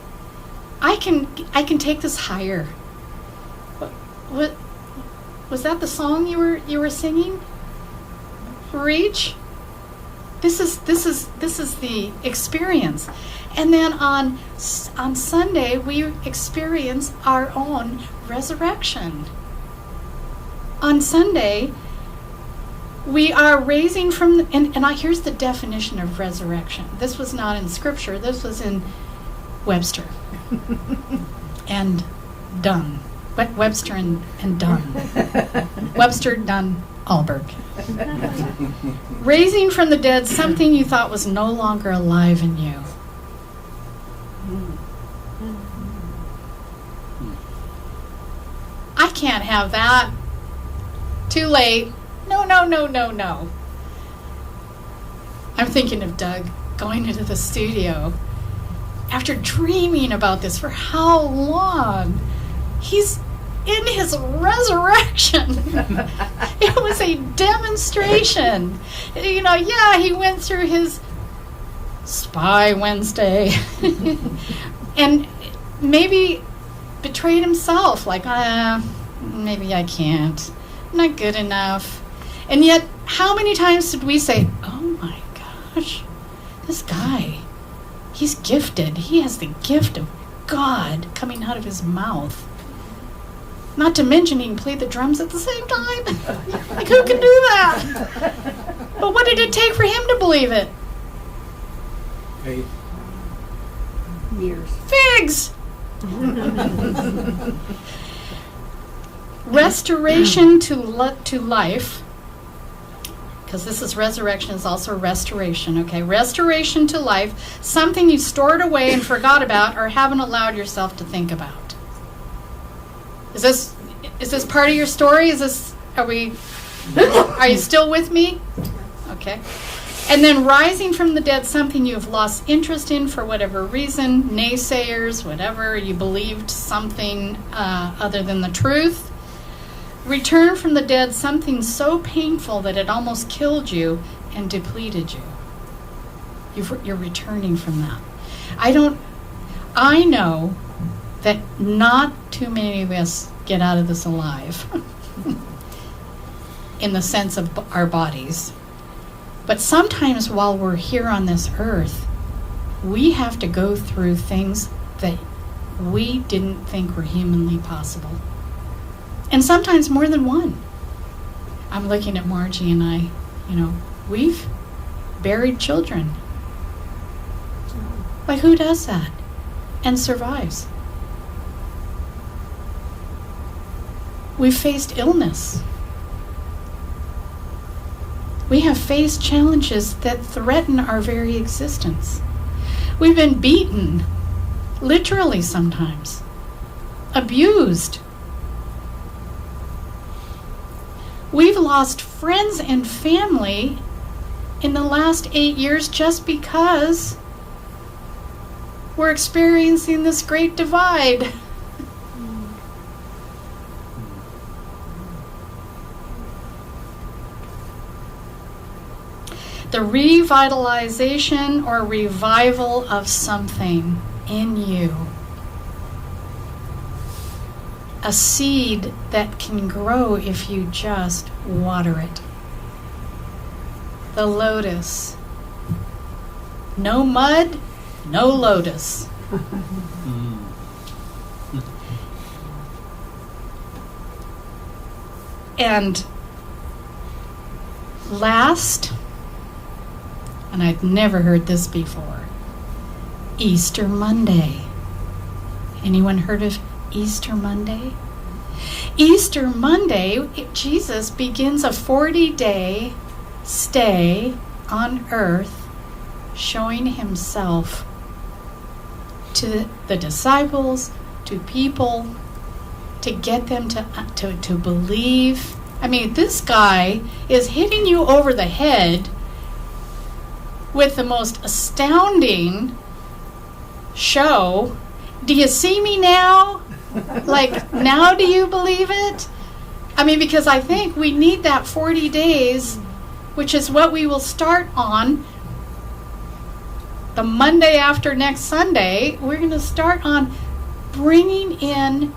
I can take this higher. What was that the song you were singing? Reach. This is the experience. And then on Sunday we experience our own resurrection. On Sunday we are raising from here's the definition of resurrection. This was not in Scripture. This was in Webster and Dunn. Webster and Dunn. Webster, Dunn, Alberg. Raising from the dead something you thought was no longer alive in you. I can't have that. Too late. No. I'm thinking of Doug going into the studio after dreaming about this for how long. He's in his resurrection. It was a demonstration. You know, yeah, he went through his Spy Wednesday and maybe betrayed himself, like, maybe I can't. I'm not good enough. And yet, how many times did we say, oh my gosh, this guy, he's gifted. He has the gift of God coming out of his mouth. Not to mention he can play the drums at the same time. Like, who can do that? But what did it take for him to believe it? Faith. Years. Figs! Restoration to life, because this is resurrection, is also restoration, okay? Restoration to life, something you stored away and forgot about or haven't allowed yourself to think about. Is this part of your story? Are you still with me? Okay. And then rising from the dead, something you have lost interest in for whatever reason, naysayers, whatever, you believed something other than the truth. Return from the dead, something so painful that it almost killed you and depleted you. You're returning from that. I know that not too many of us get out of this alive in the sense of our bodies. But sometimes while we're here on this earth, we have to go through things that we didn't think were humanly possible. And sometimes more than one. I'm looking at Margie and I, we've buried children. Like, who does that and survives? We've faced illness. We have faced challenges that threaten our very existence. We've been beaten, literally sometimes, abused. We've lost friends and family in the last 8 years just because we're experiencing this great divide. The revitalization or revival of something in you. A seed that can grow if you just water it. The lotus. No mud, no lotus. And last, and I'd never heard this before, Easter Monday. Anyone heard of Easter Monday? Easter Monday, Jesus begins a 40-day stay on earth, showing himself to the disciples, to people, to get them to believe. I mean, this guy is hitting you over the head with the most astounding show. Do you see me now? Like, now do you believe it? I mean, because I think we need that 40 days, which is what we will start on the Monday after next Sunday. We're going to start on bringing in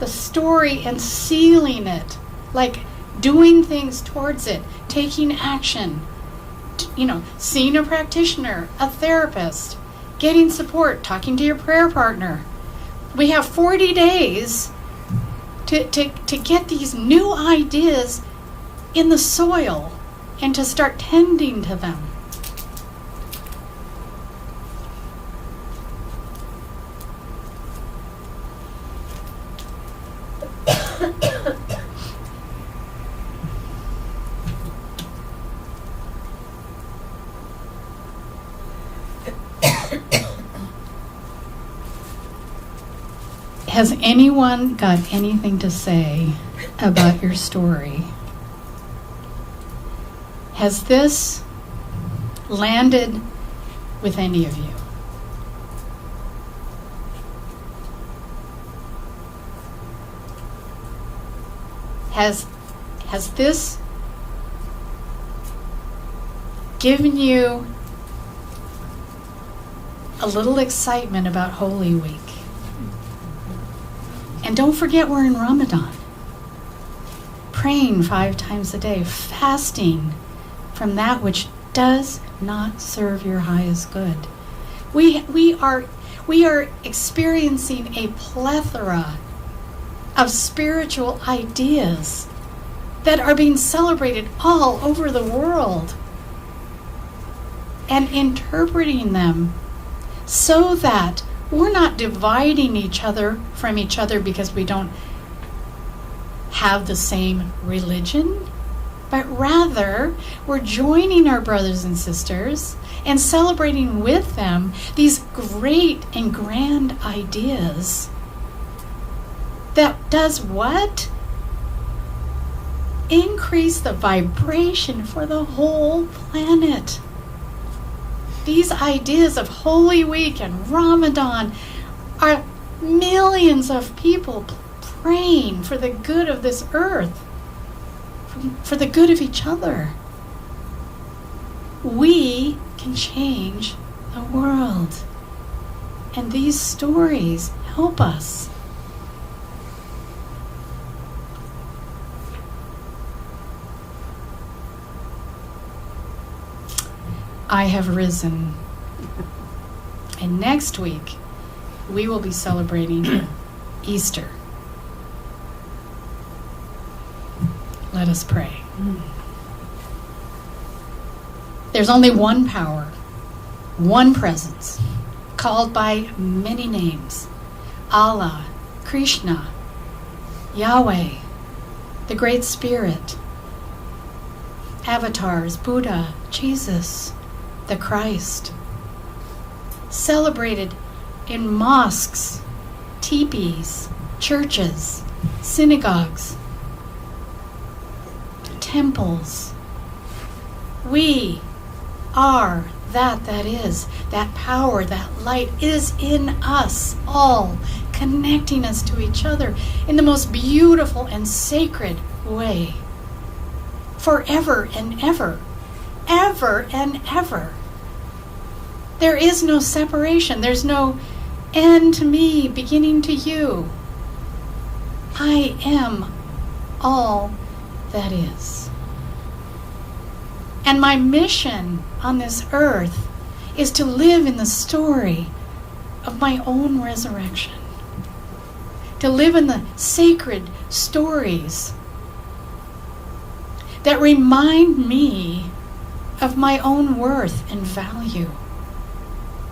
the story and sealing it, like doing things towards it, taking action, seeing a practitioner, a therapist, getting support, talking to your prayer partner. We have 40 days to get these new ideas in the soil and to start tending to them. Has anyone got anything to say about your story? Has this landed with any of you? Has this given you a little excitement about Holy Week? And don't forget, we're in Ramadan. Praying 5 times a day, fasting from that which does not serve your highest good. We are experiencing a plethora of spiritual ideas that are being celebrated all over the world, and interpreting them so that we're not dividing each other from each other because we don't have the same religion, but rather we're joining our brothers and sisters and celebrating with them these great and grand ideas that does what? Increase the vibration for the whole planet. These ideas of Holy Week and Ramadan are millions of people praying for the good of this earth, for the good of each other. We can change the world. And these stories help us. I have risen. And next week, we will be celebrating Easter. Let us pray. There's only one power, one presence, called by many names. Allah, Krishna, Yahweh, the Great Spirit, avatars, Buddha, Jesus, the Christ. Celebrated in mosques, teepees, churches, synagogues, temples. We are that is, that power, that light is in us all, connecting us to each other in the most beautiful and sacred way. Forever and ever. Ever and ever. There is no separation. There's no end to me, beginning to you. I am all that is. And my mission on this earth is to live in the story of my own resurrection. To live in the sacred stories that remind me of my own worth and value.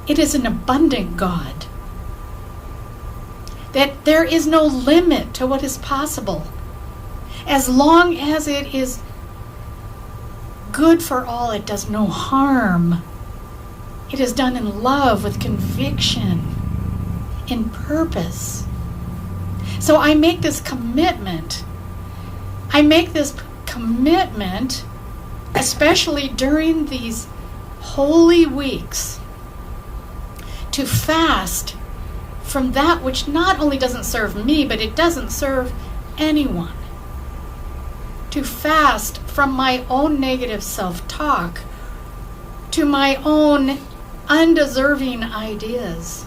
It is an abundant God. That there is no limit to what is possible. As long as it is good for all, it does no harm. It is done in love, with conviction, in purpose. So I make this commitment. Especially during these holy weeks, to fast from that which not only doesn't serve me, but it doesn't serve anyone. To fast from my own negative self-talk, to my own undeserving ideas.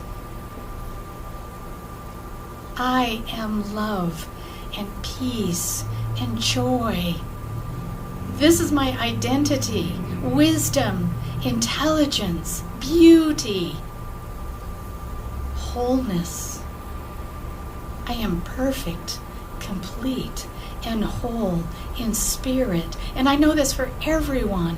I am love and peace and joy. This is my identity, wisdom, intelligence, beauty, wholeness. I am perfect, complete, and whole in spirit. And I know this for everyone.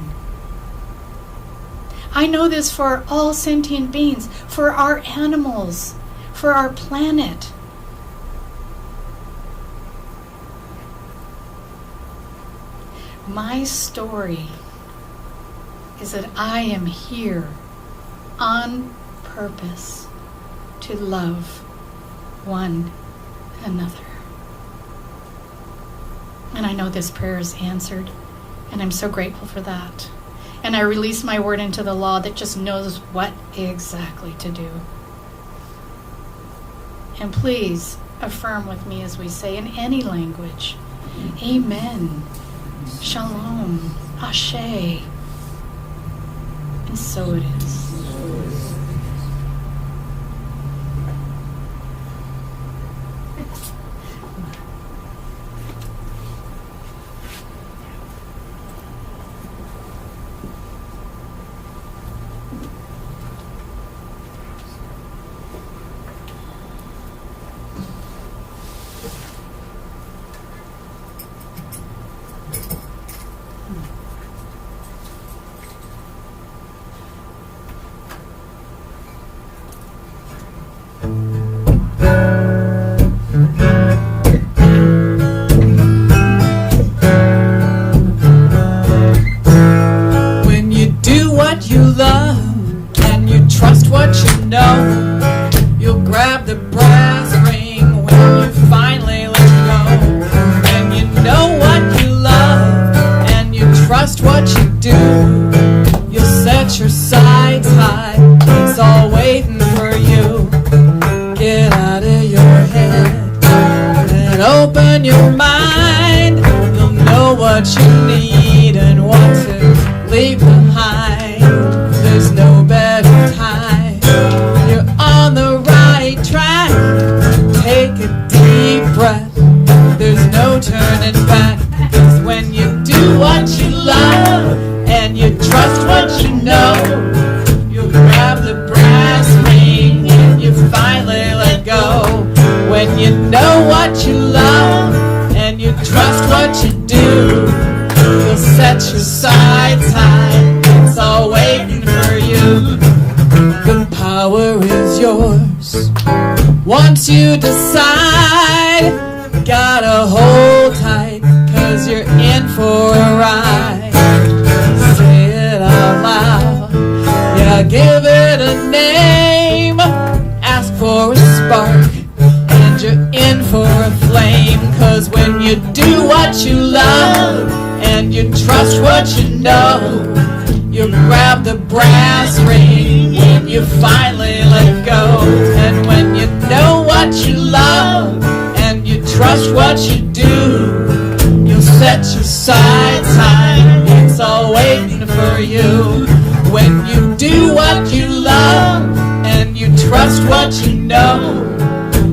I know this for all sentient beings, for our animals, for our planet. My story is that I am here on purpose to love one another. And I know this prayer is answered, and I'm so grateful for that. And I release my word into the law that just knows what exactly to do. And please affirm with me as we say in any language, Amen, Shalom, Ashe, and so it is. You'll grab the brass ring when you finally let go. And you know what you love, and you trust what you do. You'll set your sights high, it's all waiting for you. Get out of your head and open your mind. You'll know what you need and what to leave behind. There's no better time. You're on the right track. Take a deep breath. There's no turning back. 'Cause when you do what you love and you trust what you know, you'll grab the brass ring and you finally let go. When you know what you love and you trust what you do, you'll set your sights high. It's all waiting for you. The power is yours. Once you decide, gotta hold tight, 'cause you're in for a ride. Say it out loud. Yeah, give it a name. Ask for a spark, and you're in for a flame. 'Cause when you do what you love and you trust what you know, you'll grab the brass ring when you finally let go. And when you know what you love and you trust what you do, you'll set your sights high, it's all waiting for you. When you do what you love and you trust what you know,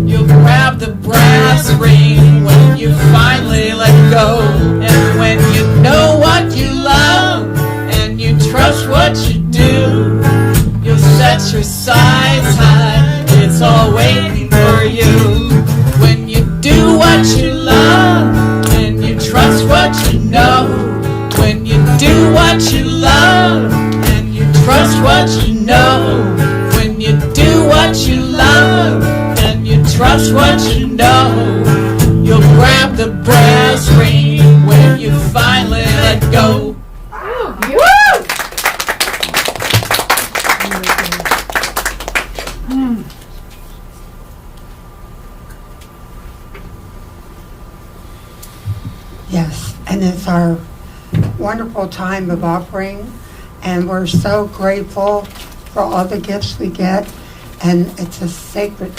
you'll grab the brass ring when you finally let go. And when you know what you love and you trust what you do, you'll set your sights high, it's all waiting for you. When you do what you love and you trust what you know, when you do what you love and you trust what you know, when you do what you love and you trust what you know, you'll grab the brass ring when you finally let go. Yes, and it's our wonderful time of offering, and we're so grateful for all the gifts we get, and it's a sacred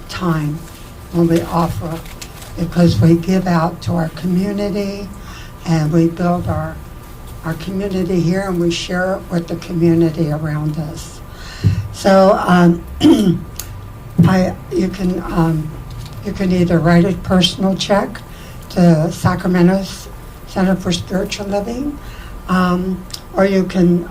time when we offer, because we give out to our community, and we build our community here, and we share it with the community around us. So you can either write a personal check to Sacramento Center for Spiritual Living, or you can,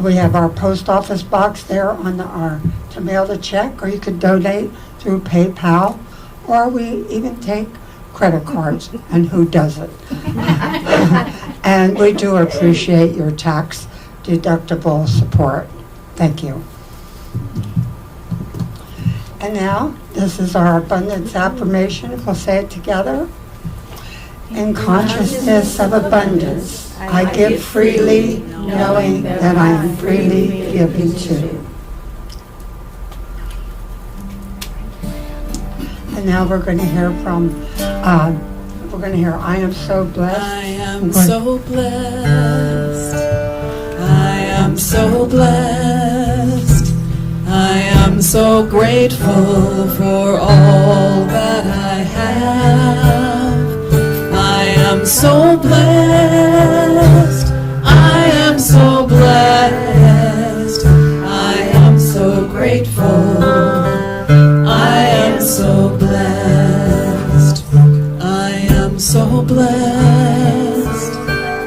we have our post office box there to mail the check, or you could donate through PayPal, or we even take credit cards, and who doesn't? And we do appreciate your tax deductible support. Thank you. And now, this is our abundance affirmation. We'll say it together. In consciousness of abundance, I give freely, knowing that I am freely giving to. And now we're going to hear I am so blessed. I am so blessed. I am so blessed. I am so grateful for all that I have. I am so blessed. I am so blessed. I am so grateful. I am so blessed. I am so blessed.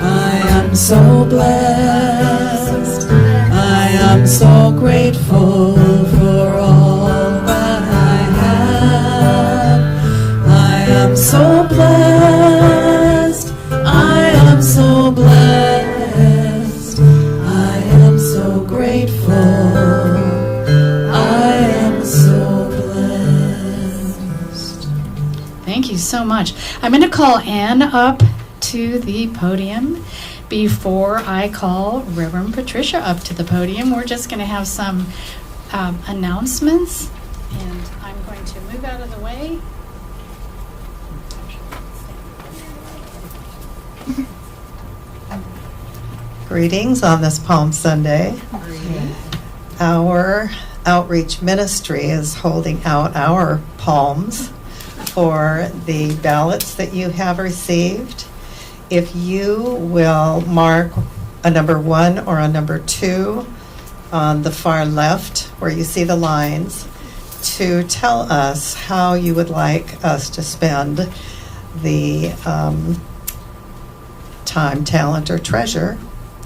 I am so blessed. I am so grateful for all that I have. I am so blessed. I am so blessed. I am so grateful. I am so blessed. Thank you so much. I'm going to call Ann up to the podium. Before I call Reverend Patricia up to the podium, we're just going to have some announcements, and I'm going to move out of the way. Greetings on this Palm Sunday. Our outreach ministry is holding out our palms for the ballots that you have received. If you will mark a number 1 or a number 2 on the far left where you see the lines to tell us how you would like us to spend the time, talent, or treasure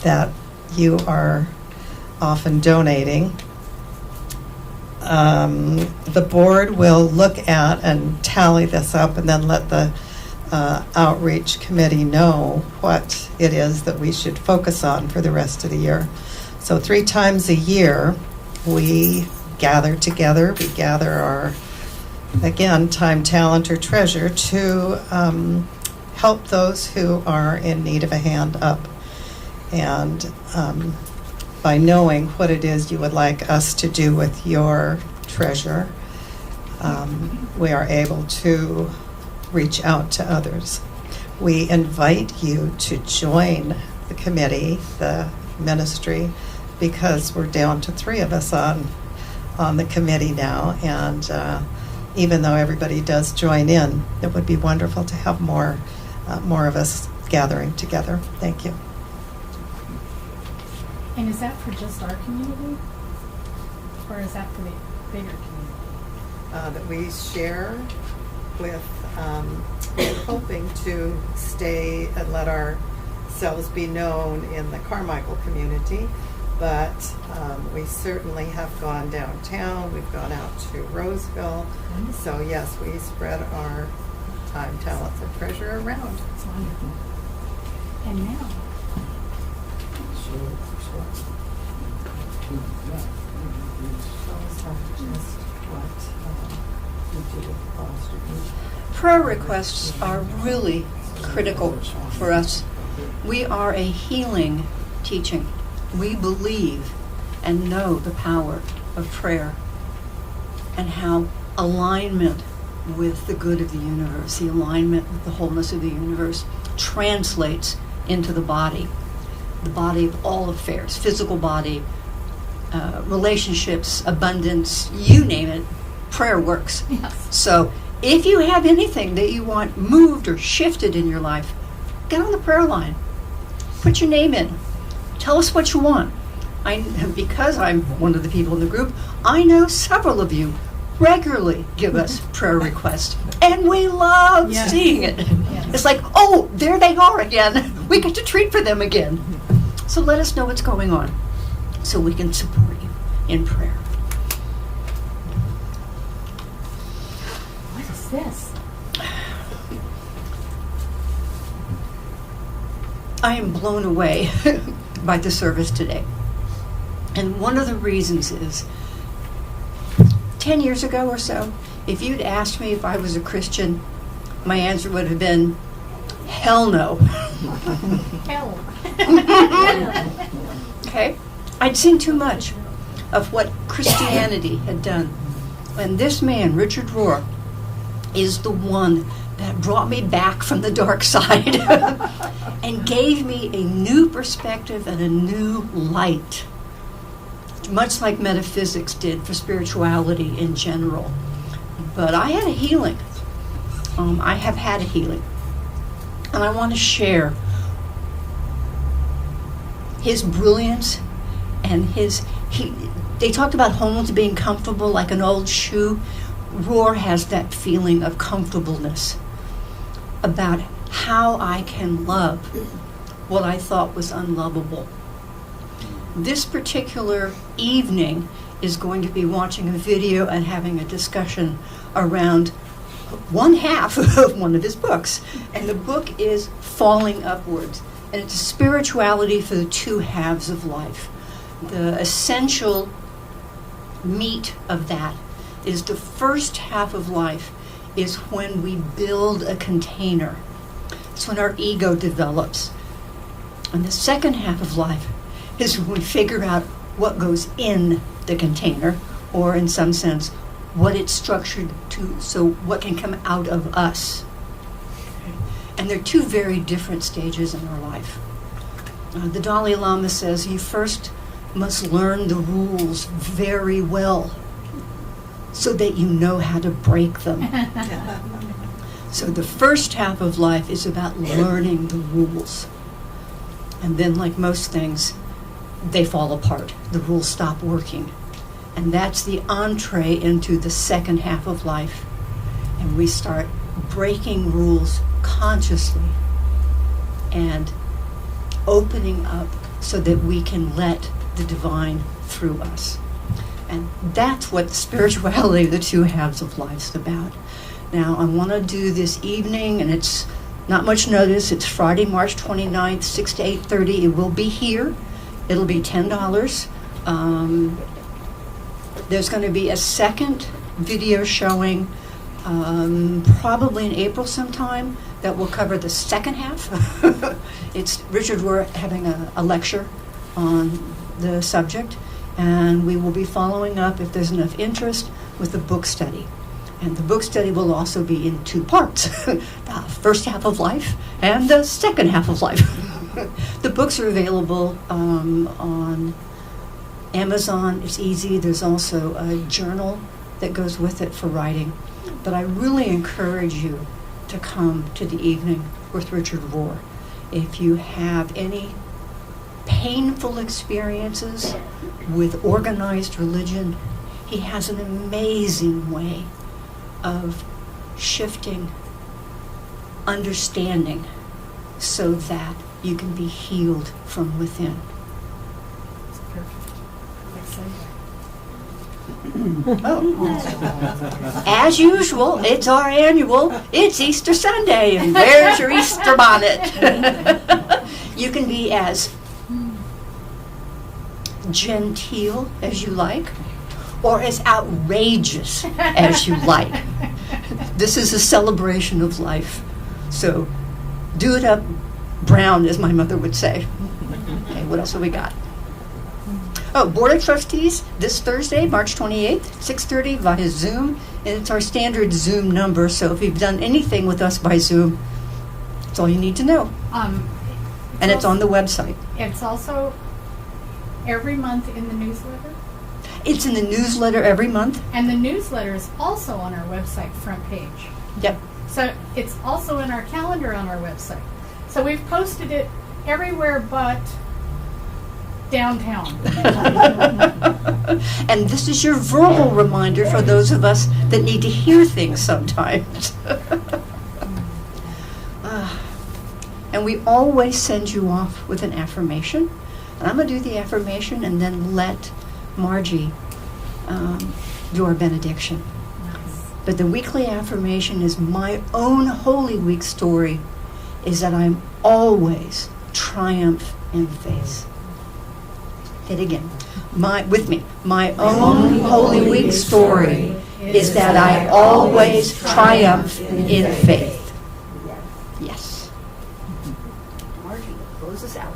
that you are often donating. The board will look at and tally this up and then let the outreach committee know what it is that we should focus on for the rest of the year. So 3 times a year we gather together. We gather our, again, time, talent, or treasure to help those who are in need of a hand up. And by knowing what it is you would like us to do with your treasure, we are able to reach out to others. We invite you to join the committee, the ministry, because we're down to 3 of us on the committee now, and even though everybody does join in, it would be wonderful to have more of us gathering together. Thank you. And is that for just our community? Or is that for the bigger community? That we share with, we're hoping to stay and let ourselves be known in the Carmichael community, but we certainly have gone downtown, we've gone out to Roseville, so yes, we spread our time, talents, and treasure around. It's wonderful. And now, Prayer requests are really critical for us. We are a healing teaching. We believe and know the power of prayer and how alignment with the good of the universe, the alignment with the wholeness of the universe, translates into the body of all affairs, physical body, relationships, abundance, you name it, prayer works. yes. So if you have anything that you want moved or shifted in your life, get on the prayer line. Put your name in. Tell us what you want. Because I'm one of the people in the group, I know several of you regularly give us prayer requests, and we love Yes. seeing it. Yes. It's like, oh, there they are again. We get to treat for them again. So let us know what's going on so we can support you in prayer. What is this? I am blown away by the service today. And one of the reasons is 10 years ago or so, if you'd asked me if I was a Christian, my answer would have been, hell no. Hell. Okay? I'd seen too much of what Christianity had done. And this man, Richard Rohr, is the one that brought me back from the dark side and gave me a new perspective and a new light, much like metaphysics did for spirituality in general. But I had a healing. I have had a healing. And I want to share his brilliance and they talked about homes being comfortable like an old shoe. Rohr has that feeling of comfortableness about how I can love what I thought was unlovable. This particular evening is going to be watching a video and having a discussion around one half of one of his books. And the book is Falling Upwards. And it's spirituality for the 2 halves of life. The essential meat of that is the first half of life is when we build a container. It's when our ego develops. And the second half of life is when we figure out what goes in the container, or in some sense, what it's structured to, so what can come out of us. And they're 2 very different stages in our life. The Dalai Lama says you first must learn the rules very well so that you know how to break them. So the first half of life is about learning the rules. And then, like most things, they fall apart. The rules stop working. And that's the entree into the second half of life. And we start breaking rules consciously and opening up so that we can let the divine through us. And that's what the spirituality of the 2 halves of life is about. Now, I want to do this evening, and it's not much notice. It's Friday, March 29th, 6 to 8:30. It will be here. It'll be $10. There's going to be a second video showing probably in April sometime that will cover the second half. It's Richard Rohr having a lecture on the subject, and we will be following up, if there's enough interest, with the book study. And the book study will also be in 2 parts, the first half of life and the second half of life. The books are available on Amazon. It's easy. There's also a journal that goes with it for writing. But I really encourage you to come to the evening with Richard Rohr. If you have any painful experiences with organized religion, he has an amazing way of shifting understanding so that you can be healed from within. It's perfect. As usual, it's our annual, it's Easter Sunday, and where's your Easter bonnet? You can be as genteel as you like, or as outrageous as you like. This is a celebration of life. So do it up brown, as my mother would say. Okay, what else have we got? Oh, Board of Trustees, this Thursday, March 28th, 6:30 via Zoom. And it's our standard Zoom number, so if you've done anything with us by Zoom, that's all you need to know. And it's on the website. It's also every month in the newsletter. It's in the newsletter every month. And the newsletter is also on our website front page. Yep. So it's also in our calendar on our website. So we've posted it everywhere but downtown. And this is your verbal reminder for those of us that need to hear things sometimes. And we always send you off with an affirmation. And I'm going to do the affirmation and then let Margie do our benediction. Nice. But the weekly affirmation is my own Holy Week story is that I'm always triumph in faith. Hit again. With me. My own Holy Week story is that I always triumph in faith. Yes. Margie, close us out.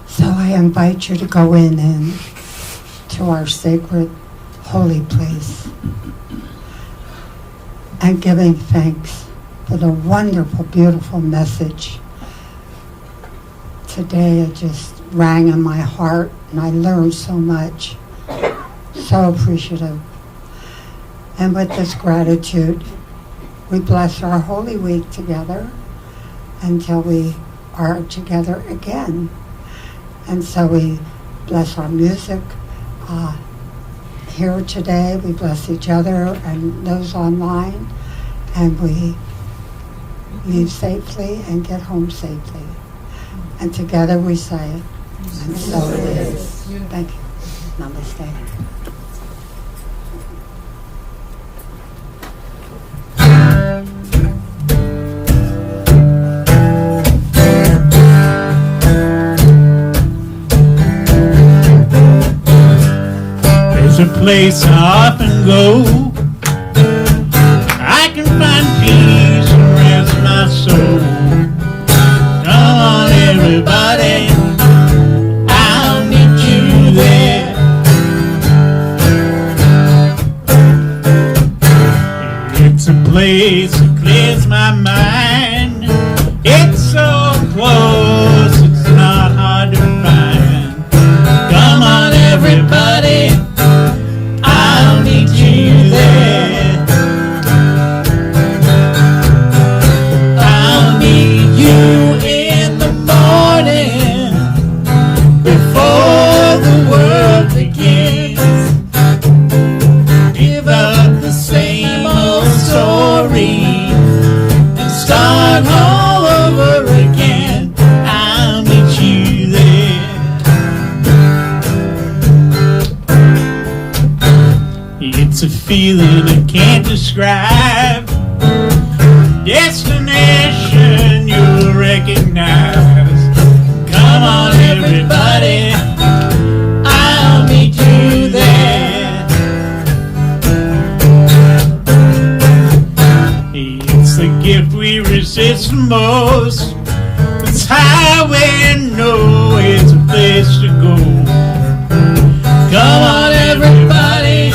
So I invite you to go in and to our sacred holy place and giving thanks for the wonderful, beautiful message. Today it just rang in my heart and I learned so much. So appreciative. And with this gratitude, we bless our Holy Week together until we are together again. And so we bless our music here today. We bless each other and those online. And we leave safely and get home safely. And together we say, and so it is. Thank you. Namaste. A place I often go. I can find peace and rest my soul. Come on, everybody, I'll meet you there. It's a place that clears my mind. It's so close, it's not hard to find. Come on, everybody, I'll meet you there. I'll meet you in the morning before the world begins. Give up the same old story and start all over again. I'll meet you there. It's a feeling I can't describe. Destination you'll recognize. Come on, everybody, I'll meet you there. It's the gift we resist the most. It's highway and know it's a place to go. Come on, everybody,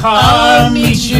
car, meet you